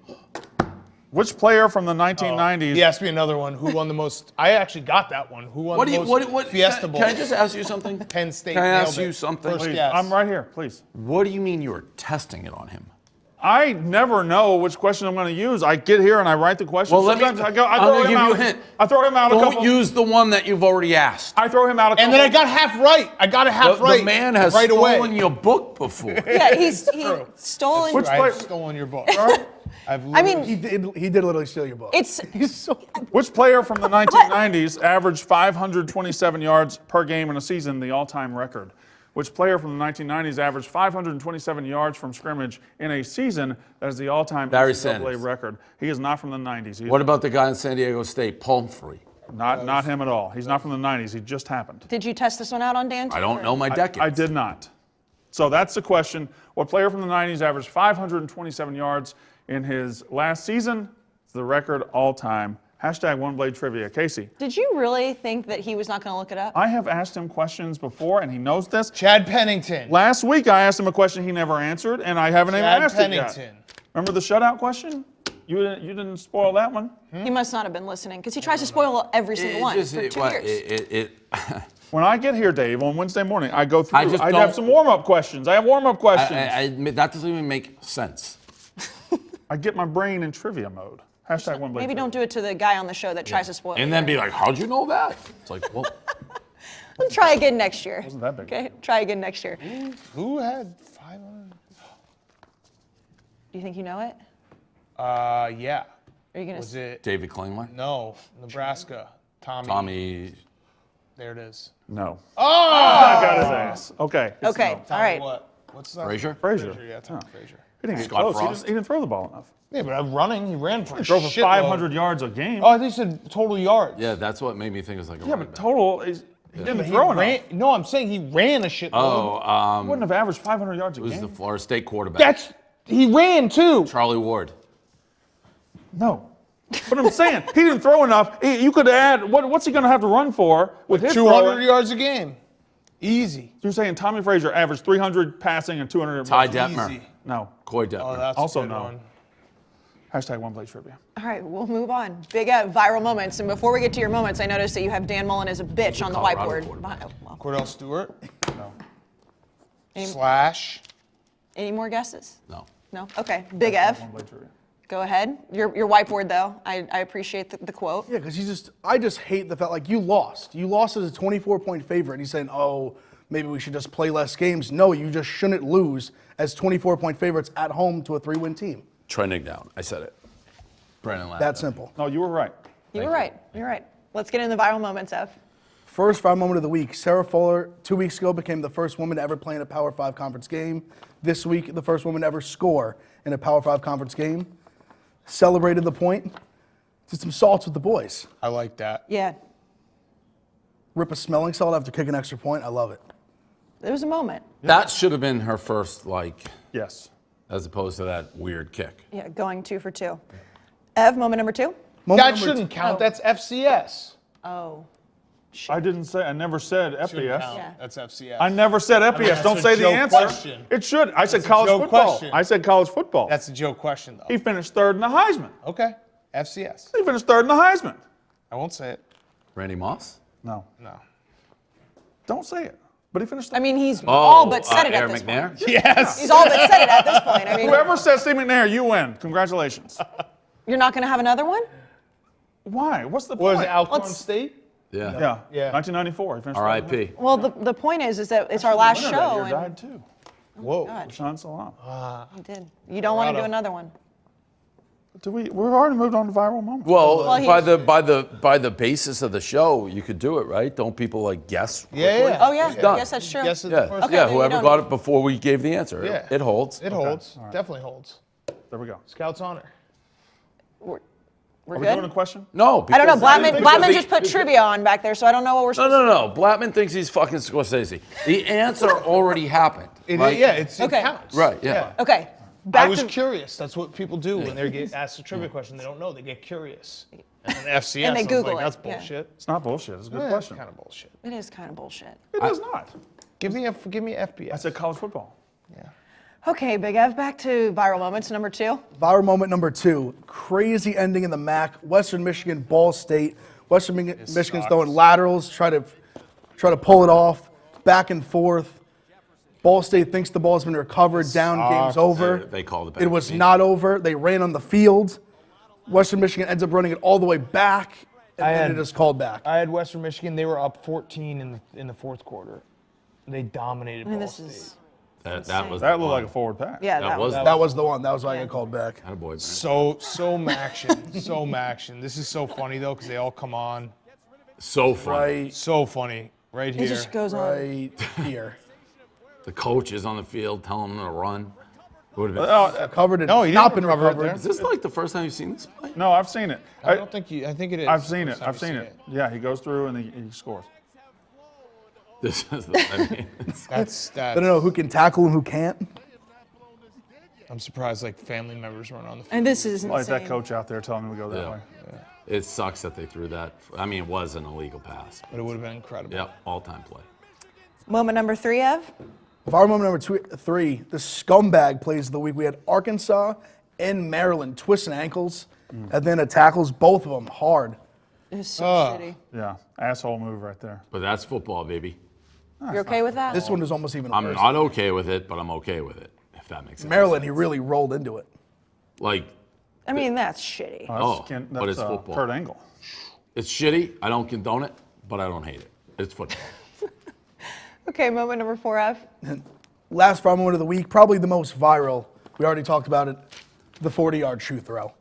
Which player from the 1990s? He asked me another one. Who won the most? I actually got that one. Who won What do the you, most what, Fiesta can, Bowl? can I just ask you something? Penn State Can I nailed ask it. you something? First Please, guess. I'm right here, please. What do you mean you were testing it on him? I never know which question I'm going to use. I get here and I write the question. Well, let me- Sometimes I go. I I'm throw gonna him give out. you a hint. I throw him out a Don't couple. use the one that you've already asked. I throw him out a couple. And then I got half right. I got it half right. The man has right stolen away. your book before. Yeah, he's stolen. Which I've player- stolen your book. I mean, He did literally steal your book. it's Which player from the 1990s averaged 527 yards per game in a season, the all-time record? Which player from the 1990s averaged 527 yards from scrimmage in a season? That is the all-time Barry NCAA Sanders. record. He is not from the 90s. He's What about the guy in San Diego State, Pumphrey? not him at all. He's not from the 90s. He just happened. Did you test this one out on Dan? I don't know my decades. I did not. So that's the question. What player from the 90s averaged 527 yards in his last season? It's the record all-time. #One Blade Trivia. Casey, Did you really think that he was not going to look it up? I have asked him questions before, and he knows this. Chad Pennington. Last week, I asked him a question he never answered, and I haven't even Chad asked it yet. Pennington. Remember the shutout question? You didn't spoil that one. He must not have been listening because he tries to spoil every single one for 2 years. When I get here, Dave, on Wednesday morning, I go through. just I don't- have some warm-up questions. I have warm-up questions. I admit that doesn't even make sense. I get my brain in trivia mode. Hashtag one blade. Maybe don't do it to the guy on the show that tries to spoil And it. then be like, how'd you know that? It's like, well, We'll try again next year. Wasn't that big. Okay, try again next year. Who had 500? Do you think you know it? Yeah. Are you gonna? Was it? David Klingler, No, Nebraska. Tommy. There it is. No. Oh! I got his ass. Okay. it's Okay, no. all Tommy right. what? What's that? Frazier? Frazier. Yeah, Tommy Frazier. He didn't get Scott close. Frost. He didn't throw the ball enough. Yeah, but I'm running. He ran for a He drove for shitload. 500 yards a game. Oh, I think you said total yards. Yeah, that's what made me think it was like a yeah, running but back. total is he didn't He throw ran, enough. no, I'm saying he ran a shitload. He wouldn't have averaged 500 yards a It was game. the Florida State quarterback. He ran too. Charlie Ward. No. But I'm saying he didn't throw enough. You could add what's he going to have to run for with his 200 throwing? yards a game. Easy. You're saying Tommy Frazier averaged 300 passing and 200 Ty rushing? Detmer. Easy. No. Coy Detmer. Oh, that's Also a good no. one. Hashtag one play trivia. All right, we'll move on. Big viral moments. And before we get to your moments, I noticed that you have Dan Mullen as a bitch on the Colorado whiteboard. quarterback. Well, Cordell Stewart. Any- Slash. any more guesses? No. No? Okay. Big Ev, One play trivia. go ahead. Your whiteboard, though. I appreciate the quote. Yeah, because I just hate the fact, like, you lost. You lost as a 24-point favorite, and he's saying, oh, maybe we should just play less games. No, you just shouldn't lose as 24-point favorites at home to a 3-win team. Trending down. I said it. Brandon laughed. That simple. No, you were right. You were right. You're right. Let's get into the viral moments, Ev. First viral moment of the week. Sarah Fuller, 2 weeks ago, became the first woman to ever play in a Power 5 conference game. This week, the first woman to ever score in a Power 5 conference game. Celebrated the point. Did some salts with the boys. I like that. Yeah. Rip a smelling salt after kicking an extra point. I love it. There was a moment. That should have been her first, Yes. as opposed to that weird kick. Yeah, going 2 for 2. Ev, moment number 2. Moment That number shouldn't count. Oh. That's FCS. Oh. I never said Shouldn't FBS. count. Yeah. That's FCS. I never said FBS. that's Don't a say the joke answer. question. It should. I said a college joke football. question. I said college football. That's a joke question, though. He finished third in the Heisman. Okay. FCS. He finished third in the Heisman. I won't say it. Randy Moss? No. No. Don't say it. But he finished third. I mean, he's all but said it at Aaron this McNair? point. Yes. He's all but said it at this point. I mean, Whoever says Steve McNair, you win. Congratulations. you're not going to have another one? Why? What's the Was point? it Alcorn Let's- State? Yeah. Yeah. Yeah. 1994. He finished third. R.I.P. Well, the point is that it's our last The winner that show. year And died too. Whoa. God, Sean Salam. he did. You don't want to do Colorado. another one. We've already moved on to viral moments. Well, Well, by the basis of the show, you could do it, right? Don't people guess? Yeah. Oh, yeah. It's done. Yes, that's true. Guess it Yeah. the first Okay, yeah. then you Whoever don't got need- it before we gave the answer, Yeah. it holds. It holds. Definitely holds. There we go. Scout's honor. We're Are we doing a good? question? No. I don't know. because- Blattman because just put trivia on back there, so I don't know what we're No, supposed no, no. Blattman thinks he's fucking Scorsese. The answer already happened. Right? Yeah, it Okay. counts. Right, yeah. to. Okay. I Back was to. curious. That's what people do when they get asked a trivia question. They don't know. They get curious. And then FCS, And they I was Google like, it, that's yeah. bullshit. It's not bullshit. It's a good Yeah, question. Kind of bullshit. It is kind of bullshit. It is not. Give me FBS. I said college football. Okay, Big Ev, back to viral moments number 2. Viral moment number 2. Crazy ending in the MAC. Western Michigan, Ball State. Western Michigan's sucks. throwing laterals, try to pull it off, back and forth. Ball State thinks the ball's been recovered, down, game's over. They called it back It to was me. not over. They ran on the field. Western Michigan ends up running it all the way back, and then it is called back. I had Western Michigan. They were up 14 in the fourth quarter. They dominated I mean, Ball this State. is. That was That looked like a forward pass. Yeah, That was That was the one. That was why I got called back. Attaboy, man. So Maction. So Maction. This is so funny, though, because they all come on. So funny. Right, So funny. Right It here. just goes on. right here. The coach is on the field telling him to run. It would have been. Covered it. No, he not didn't been recover it recovered. there. Is this like the first time you've seen this play? No, I've seen it. I don't think I think it is. I've seen it. First time I've seen it. Yeah, he goes through and he scores. This is. I mean, That's I don't know who can tackle and who can't. I'm surprised like family members weren't on the field. And this is Like insane. that coach out there telling him to go that Yeah. way. it sucks that they threw that. I mean, it was an illegal pass. But it would have been incredible. Yep, all-time play. Moment number 3, Ev. Viral moment number 3. The scumbag plays of the week. We had Arkansas in Maryland, twisting ankles, and then tackles both of them hard. It's so shitty. Yeah, asshole move right there. But that's football, baby. You're okay with that? This one is almost even I'm worse. not okay with it, but I'm okay with it, if that makes sense. Maryland, he really rolled into it. Like, I mean, that's shitty. but it's football. Kurt Angle. It's shitty. I don't condone it, but I don't hate it. It's football. Okay, moment number 4F. Last viral moment of the week, probably the most viral. We already talked about it. The 40-yard shoe throw.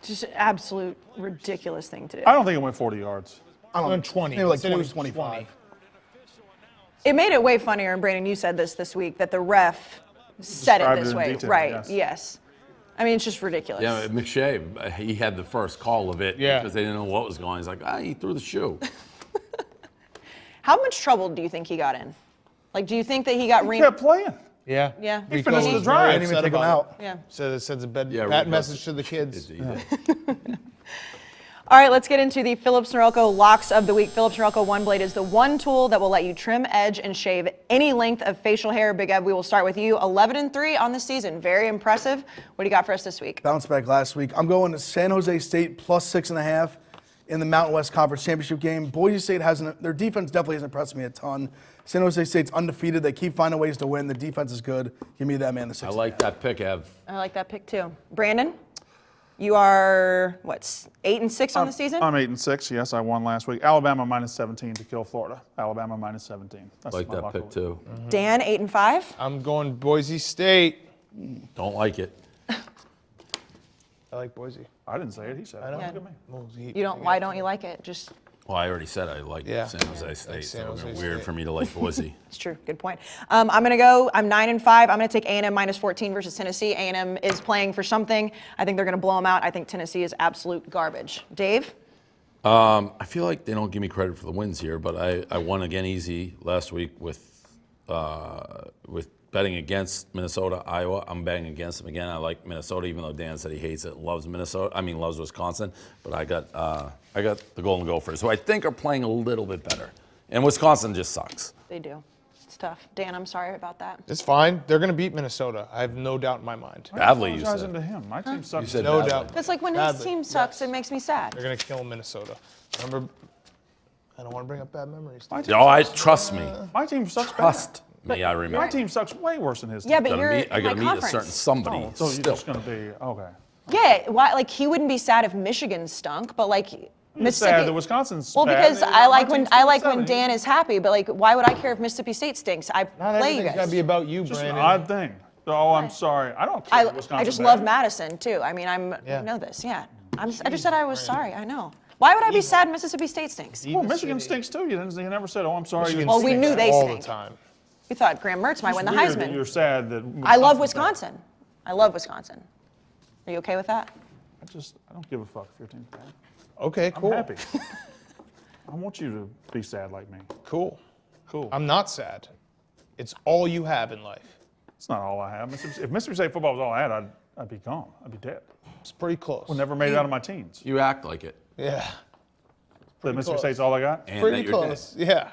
Just an absolute ridiculous thing to do. I don't think it went 40 yards. I don't know. 20. Maybe like Said it 20, was 25. It made it way funnier, and Brandon, you said this week, that the ref said it Described this it in way. detail, Right, yes. yes. I mean, it's just ridiculous. Yeah, McShay, he had the first call of it because they didn't know what was going on. He's like, he threw the shoe. How much trouble do you think he got in? Like, do you think that he got He kept playing. Yeah. Yeah. He finished was the drive. very Didn't even upset take him about out. Yeah. it. So it sends a bad Rick message to the kids. All right, let's get into the Phillips Norelco locks of the week. Phillips Norelco One Blade is the one tool that will let you trim, edge, and shave any length of facial hair. Big Ev, we will start with you. 11-3 on the season. Very impressive. What do you got for us this week? Bounce back last week. I'm going to San Jose State plus 6.5 in the Mountain West Conference Championship game. Boise State their defense definitely has impressed me a ton. San Jose State's undefeated. They keep finding ways to win. The defense is good. Give me that, man, the 6.5. I like that pick, Ev. I like that pick too. Brandon, you are, 8-6 on the season? I'm 8-6. Yes, I won last week. Alabama minus 17 to kill Florida. Alabama minus 17. That's Like my that lock pick, of the too. week. Dan, 8-5. I'm going Boise State. Don't like it. I like Boise. I didn't say it. He said it. Look at me. Well, You don't? Why don't you like it? Just Well, I already said I like Yeah. San Jose State, San so Jose it's weird State. for me to like Boise. it's true. Good point. I'm gonna go. I'm 9-5. I'm gonna take A&M minus 14 versus Tennessee. A&M is playing for something. I think they're gonna blow them out. I think Tennessee is absolute garbage. Dave. I feel like they don't give me credit for the wins here, but I won again easy last week with betting against Minnesota, Iowa. I'm betting against them again. I like Minnesota, even though Dan said he hates it, loves Wisconsin. But I got the Golden Gophers, who I think are playing a little bit better. And Wisconsin just sucks. They do. It's tough. Dan, I'm sorry about that. It's fine. They're going to beat Minnesota. I have no doubt in my mind. Badly, you Apologizing said. to him. My team sucks. You said No badly. doubt. It's like when his Badly, team sucks, yes. it makes me sad. They're going to kill Minnesota. Remember, I don't want to bring up bad memories. Trust me. My team sucks. Trust bad. me, I remember. My team sucks way worse than his team. Yeah, but you're I gotta in meet my a certain conference. somebody Oh, so you're still. just going to be, okay. Yeah, why? Like he wouldn't be sad if Michigan stunk, but like Sad Mississippi. that Wisconsin's Well, bad. because I like when when Dan is happy, but like, why would I care if Mississippi State stinks? I Not play you everything's got guys. to be about you, Just an Brandon. odd thing. Oh, I'm sorry. I don't care. I Wisconsin's just bad. love Madison too. I mean, Yeah. you know this. Yeah, I just said I was sorry. I know. Why would I be sad Mississippi State stinks? Well, Michigan stinks too. You never said, oh, I'm sorry. Michigan Well, we stinks knew they all stink. the time. We thought Graham Mertz might win the It's weird that Heisman. You're sad that I love Wisconsin's bad. Wisconsin. I love Wisconsin. Are you okay with that? I don't give a fuck if your team's bad. Okay, cool. I'm happy. I want you to be sad like me. Cool. Cool. I'm not sad. It's all you have in life. It's not all I have. If Mississippi State football was all I had, I'd be gone. I'd be dead. It's pretty close. I never made it out of my teens. You act like it. Yeah. That Mississippi close. State's all I got? And Pretty that you're close. Yeah.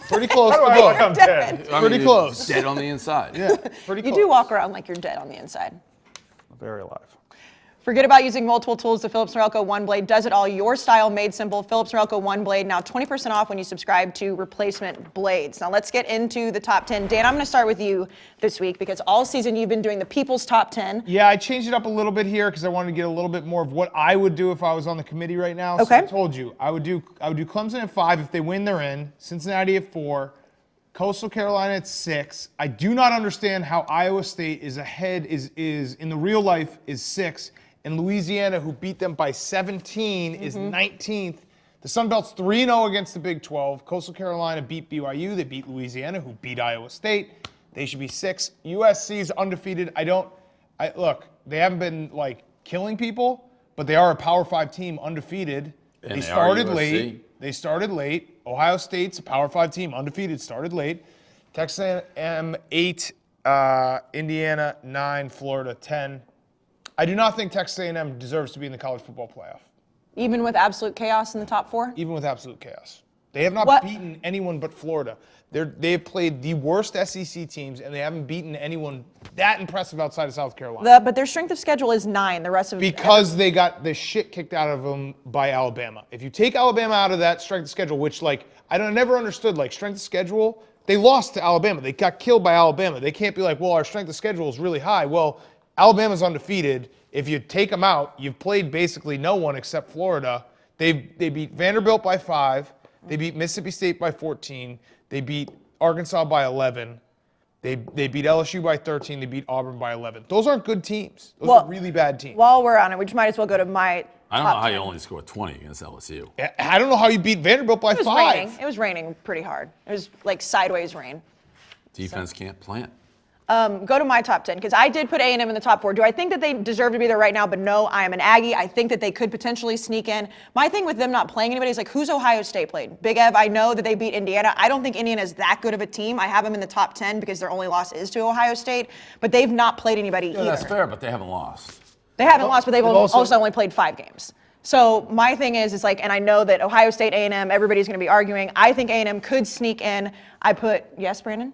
Pretty close to How do I act like go. I'm dead? dead. Pretty close. Dead on the inside. Yeah. Pretty You close. do walk around like you're dead on the inside. Very alive. Forget about using multiple tools. The Phillips Norelco One Blade does it all. Your style made simple. Phillips Norelco One Blade, now 20% off when you subscribe to replacement blades. Now let's get into the top 10. Dan, I'm going to start with you this week because all season you've been doing the people's top 10. Yeah, I changed it up a little bit here because I wanted to get a little bit more of what I would do if I was on the committee right now. So Okay. I told you I would do Clemson at 5. If they win, they're in. Cincinnati at 4. Coastal Carolina at 6. I do not understand how Iowa State is ahead, is in the real life is 6. And Louisiana, who beat them by 17, is 19th. The Sun Belt's 3-0 against the Big 12. Coastal Carolina beat BYU. They beat Louisiana, who beat Iowa State. They should be 6. USC is undefeated. Look, they haven't been like killing people, but they are a Power 5 team, undefeated. And They they are started USC. late. They started late. Ohio State's a Power 5 team, undefeated, started late. Texas A&M 8, Indiana 9, Florida 10. I do not think Texas A&M deserves to be in the college football playoff, Even with absolute chaos in the top 4? even with absolute chaos. They have not What? beaten anyone but Florida. They have played the worst SEC teams, and they haven't beaten anyone that impressive outside of South Carolina. But their strength of schedule is 9. The rest of Because they got the shit kicked out of them by Alabama. If you take Alabama out of that strength of schedule, which I never understood strength of schedule, they lost to Alabama. They got killed by Alabama. They can't be like, well, our strength of schedule is really high. Well, Alabama's undefeated. If you take them out, you've played basically no one except Florida. They beat Vanderbilt by 5. They beat Mississippi State by 14. They beat Arkansas by 11. They beat LSU by 13. They beat Auburn by 11. Those aren't good teams. Those are really bad teams. While we're on it, we just might as well go to my I don't know top how 10. you only scored 20 against LSU. I don't know how you beat Vanderbilt by It was 5. raining. It was raining pretty hard. It was sideways rain. Defense can't plant. Go to my top 10, because I did put A&M in the top 4. Do I think that they deserve to be there right now? But no, I am an Aggie. I think that they could potentially sneak in. My thing with them not playing anybody is who's Ohio State played? Big Ev, I know that they beat Indiana. I don't think Indiana is that good of a team. I have them in the top 10 because their only loss is to Ohio State. But they've not played anybody either. That's fair, but they haven't lost. They haven't lost, but they've also- also only played 5 games. So my thing is and I know that Ohio State, A&M, everybody's going to be arguing. I think A&M could sneak in. I put, yes, Brandon?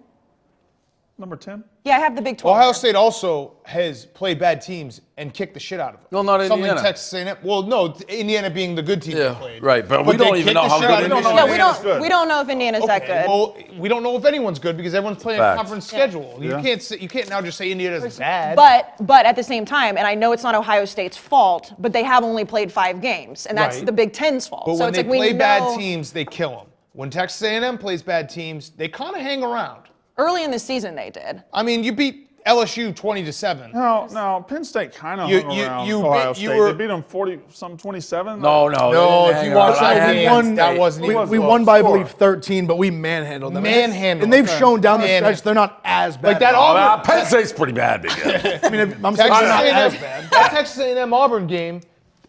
Number 10? Yeah, I have the Big 12. Ohio there. State also has played bad teams and kicked the shit out of them. No, not Something Indiana. Texas A&M. Well, no, Indiana being the good team they played. Right, but we they don't even kicked know the how shit good out of Indiana them. Yeah, is. we don't know if Indiana's that Okay, good. well, we don't know if anyone's good because everyone's playing Facts. a conference schedule. You can't now just say Indiana's bad. But at the same time, and I know it's not Ohio State's fault, but they have only played 5 games, and that's Right. the Big Ten's fault. But so when it's they we play know bad teams, they kill them. When Texas A&M plays bad teams, they kind of hang around. early in the season they did. I mean, you beat LSU 20-7. No, Penn State kind of You- hung you- around you Ohio bit- you State. were- They beat them 40-27. No. No, if you watch that game, that wasn't We, even we close. won by, I believe, 13, but we manhandled them. Manhandled And they've them. shown down the Manhandled. stretch they're not as bad. Like that as- Auburn- Penn State's pretty bad, Big Ed. I mean, I'm saying Texas they're not as A&M, bad. that Texas A&M Auburn game,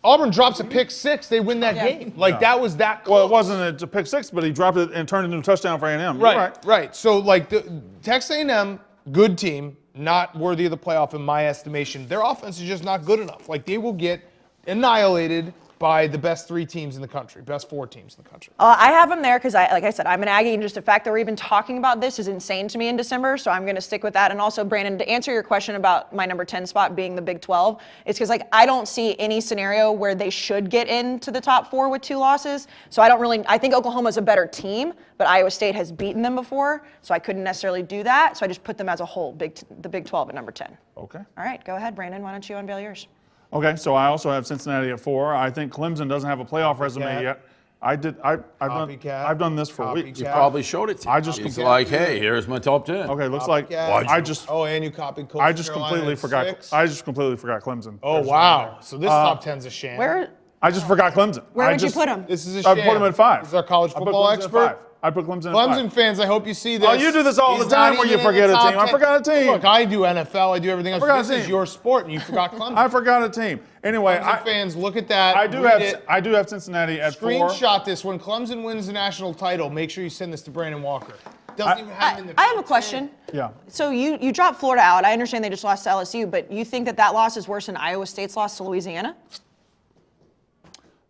Auburn drops a pick 6, they win that game. That was that close. Well, it wasn't a pick 6, but he dropped it and turned it into a touchdown for A&M. You're Right. So the Texas A&M, good team, not worthy of the playoff in my estimation. Their offense is just not good enough. They will get annihilated by the best 3 teams in the country, best 4 teams in the country. I have them there because, like I said, I'm an Aggie, and just the fact that we're even talking about this is insane to me in December, so I'm going to stick with that. And also, Brandon, to answer your question about my number 10 spot being the Big 12, it's because I don't see any scenario where they should get into the top 4 with 2 losses. So I think Oklahoma's a better team, but Iowa State has beaten them before, so I couldn't necessarily do that. So I just put them as a whole, the Big 12 at number 10. Okay. All right, go ahead, Brandon. Why don't you unveil yours? Okay, so I also have Cincinnati at 4. I think Clemson doesn't have a playoff resume Copycat. yet. Copycat. I've done this for weeks. You Copycat. probably showed it to you. I just It's completely- like, hey, here's my top 10. Okay, looks like Copycat. I just and you copied Coastal I just Carolina completely at forgot 6. I just completely forgot Clemson. Oh, wow. So this top 10's a sham. I just forgot Clemson. Where I would you just- put them? This is a I sham. put them at 5. This is our college I put football Clemson at expert. 5. I put Clemson at Clemson 5. fans, I hope you see this. Oh, you do this all the He's time not where you even in forget the a top team. I 10. forgot a team. Look, I do NFL. I do everything else. forgot a This is team. your sport, and you forgot Clemson. I forgot a team. Anyway, Clemson fans, look at that. I do read have it. I do have Cincinnati at 4. Screenshot this. When Clemson wins the national title, make sure you send this to Brandon Walker. Doesn't even have him in the I have a top question. 10. Yeah. So you dropped Florida out. I understand they just lost to LSU, but you think that loss is worse than Iowa State's loss to Louisiana?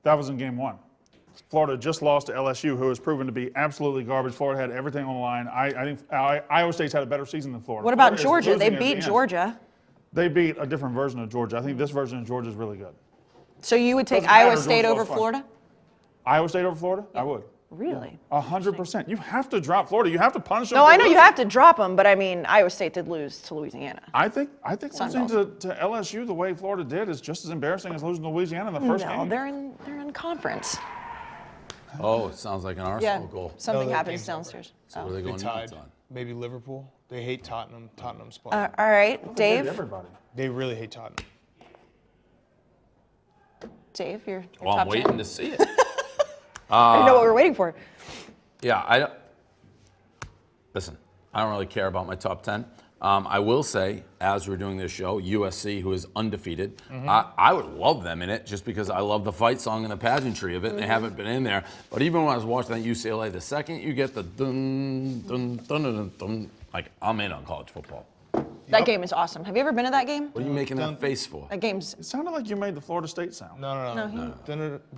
That was in game 1. Florida just lost to LSU, who has proven to be absolutely garbage. Florida had everything on the line. I think Iowa State's had a better season than Florida. What about Florida is Georgia? They losing at the beat end. Georgia. They beat a different version of Georgia. I think this version of Georgia is really good. So you would take Doesn't matter, Iowa State Georgia over lost twice. Florida? Iowa State over Florida? I would. Really? 100%. You have to drop Florida. You have to punish them. No, for I know you losing. have to drop them, but I mean, Iowa State did lose to Louisiana. I think Sun losing to LSU the way Florida did is just as embarrassing as losing to Louisiana in the first No, game. they're in conference. Oh, it sounds like an Arsenal Yeah, goal. something No, that happens game's over. downstairs. So what are they They going tied. to on? Maybe Liverpool. They hate Tottenham. Tottenham's spot. All right, Dave. Everybody. They really hate Tottenham. Dave, your Well, top I'm waiting 10. to see it. I didn't know what we were waiting for. Yeah, listen, I don't really care about my top 10. I will say, as we're doing this show, USC, who is undefeated, I would love them in it just because I love the fight song and the pageantry of it, and they haven't been in there. But even when I was watching that UCLA, the second you get the dun, dun, dun, dun, dun, dun, like, I'm in on college football. That game is awesome. Have you ever been to that game? What are you making that face for? That game's. It sounded like you made the Florida State sound. No.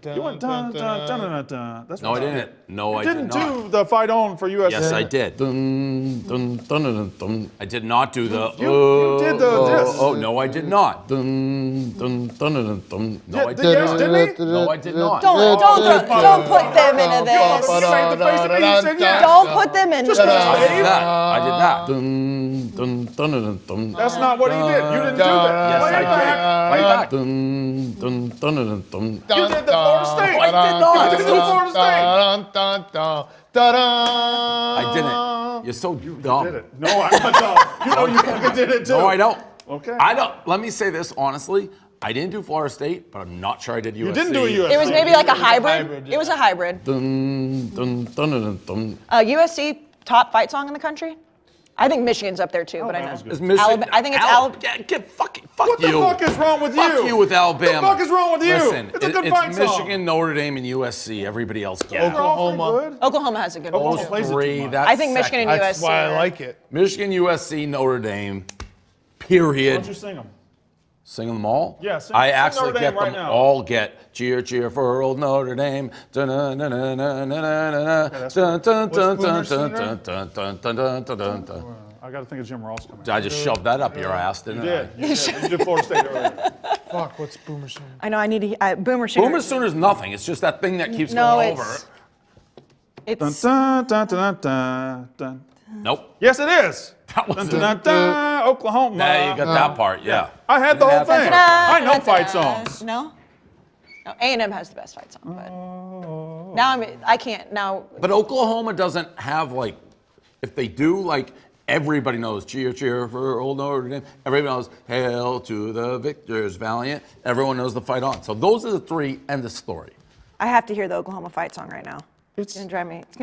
You went dun dun dun dun dun. That's No, what I you didn't. No, I You did didn't not. do the fight on for USA. Yes, I did. Dun, dun, dun, dun, dun. I did not do the. You did the this. Oh, no, I did not. Dun, dun, dun, dun, dun. No, I did Yes, not. didn't he? No, I did not. Don't put them into this. You made the face at me. You said yes. Don't put them into I did this. that. I did that. Dun, dun, dun, dun, dun. That's not what he did. You didn't do that. Yes, Play I it back. did. Play back. Dun, dun, dun, dun, dun. You did the Florida State. I did not. You did the Florida State. I didn't. You're so dumb. Did it? No, I'm not dumb. You know you fucking did it too. No, I don't. Okay. I don't. Let me say this honestly. I didn't do Florida State, but I'm not sure I did USC. You didn't do a USC. It was maybe like a hybrid. hybrid, It was a hybrid. Dun, dun, dun, dun, dun. USC top fight song in the country? I think Michigan's up there too, but I know. Alabama's good. It's Michigan. I think it's Alabama. Yeah, get fucking fuck What the you. fuck is wrong with Fuck you? you with Alabama. What the fuck is wrong with you? Listen, It's a good it's fight song. Michigan, Notre Dame, and USC. Everybody else get it. Oklahoma. Oklahoma has a good one Those too. plays it too three. much. That's I think Michigan and second. That's USC. why I are- like it. Michigan, USC, Notre Dame. Why Period. don't you sing them? Sing them all? Yeah, sing- I sing actually Notre get Dame right them now. all. Get cheer, cheer for old Notre Dame. Dun, dun, dun, dun, dun, dun, dun, that's dun, dun, dun, Boomer dun, Sooner? dun, dun, dun, dun, dun, dun, dun, dun. I got to think of Jim Ross coming. I just shoved that up your ass, didn't You I? did. You did. You did Florida State earlier. Fuck, what's Boomer Sooner? I know I need to. Boomer Sooner. Boomer Sooner's nothing. It's just that thing that keeps No, going over. it's. Dun, It's. dun, dun, dun, dun, dun. Nope. Yes, it is. That Dun, was dun, dun, dun, Oklahoma. Now you got that part, yeah. I had the whole thing. I know Da-da-da-da. fight songs. No. No, A&M has the best fight song, but now I can't now. But Oklahoma doesn't have like, if they do, like everybody knows cheer, cheer for old Notre Dame. Everybody knows hail to the victors, valiant. Everyone knows the fight on. So those are the three. End of story. I have to hear the Oklahoma fight song right now. It's gonna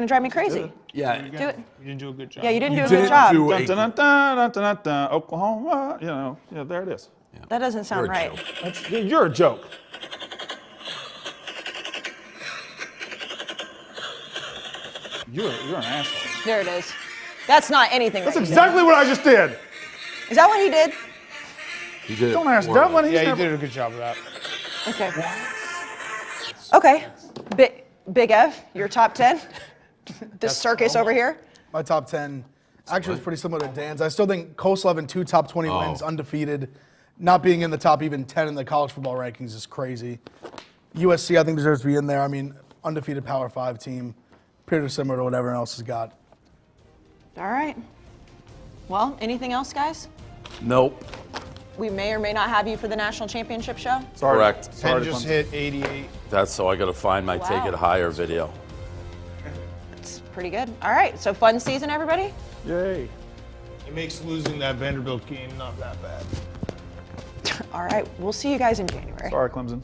drive me crazy. Yeah. Do it. You didn't do a good job. Yeah, you didn't do a didn't good job. do Dun, dun, dun, dun, dun, dun, dun, Oklahoma. You know, yeah, there it is. That doesn't sound You're a right. joke. You're a joke. You're an asshole. There it is. That's not anything. That's that he exactly what I just did. did. Is that what he did? You did it Don't ask horribly. Devlin. He's Yeah, you never. did a good job of that. Okay. Okay. Big F, your top 10. This circus over here. My top 10 actually was pretty similar to Dan's. I still think Coastal having 2 top 20 wins, undefeated, not being in the top even 10 in the college football rankings is crazy. USC, I think, deserves to be in there. I mean, undefeated Power 5 team, pretty similar to what everyone else has got. All right. Well, anything else, guys? Nope. We may or may not have you for the national championship show. Sorry. Correct. Sorry Penn to just come- hit 88. That's so I got to find my Wow. Take It Higher video. It's pretty good. All right. So fun season, everybody. Yay. It makes losing that Vanderbilt game not that bad. All right. We'll see you guys in January. Sorry, Clemson.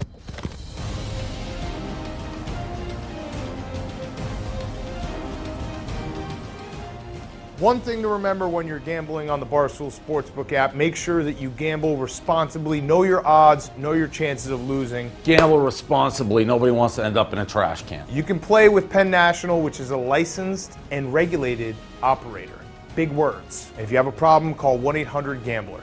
One thing to remember when you're gambling on the Barstool Sportsbook app, make sure that you gamble responsibly, know your odds, know your chances of losing. Gamble responsibly. Nobody wants to end up in a trash can. You can play with Penn National, which is a licensed and regulated operator. Big words. And if you have a problem, call 1-800-GAMBLER.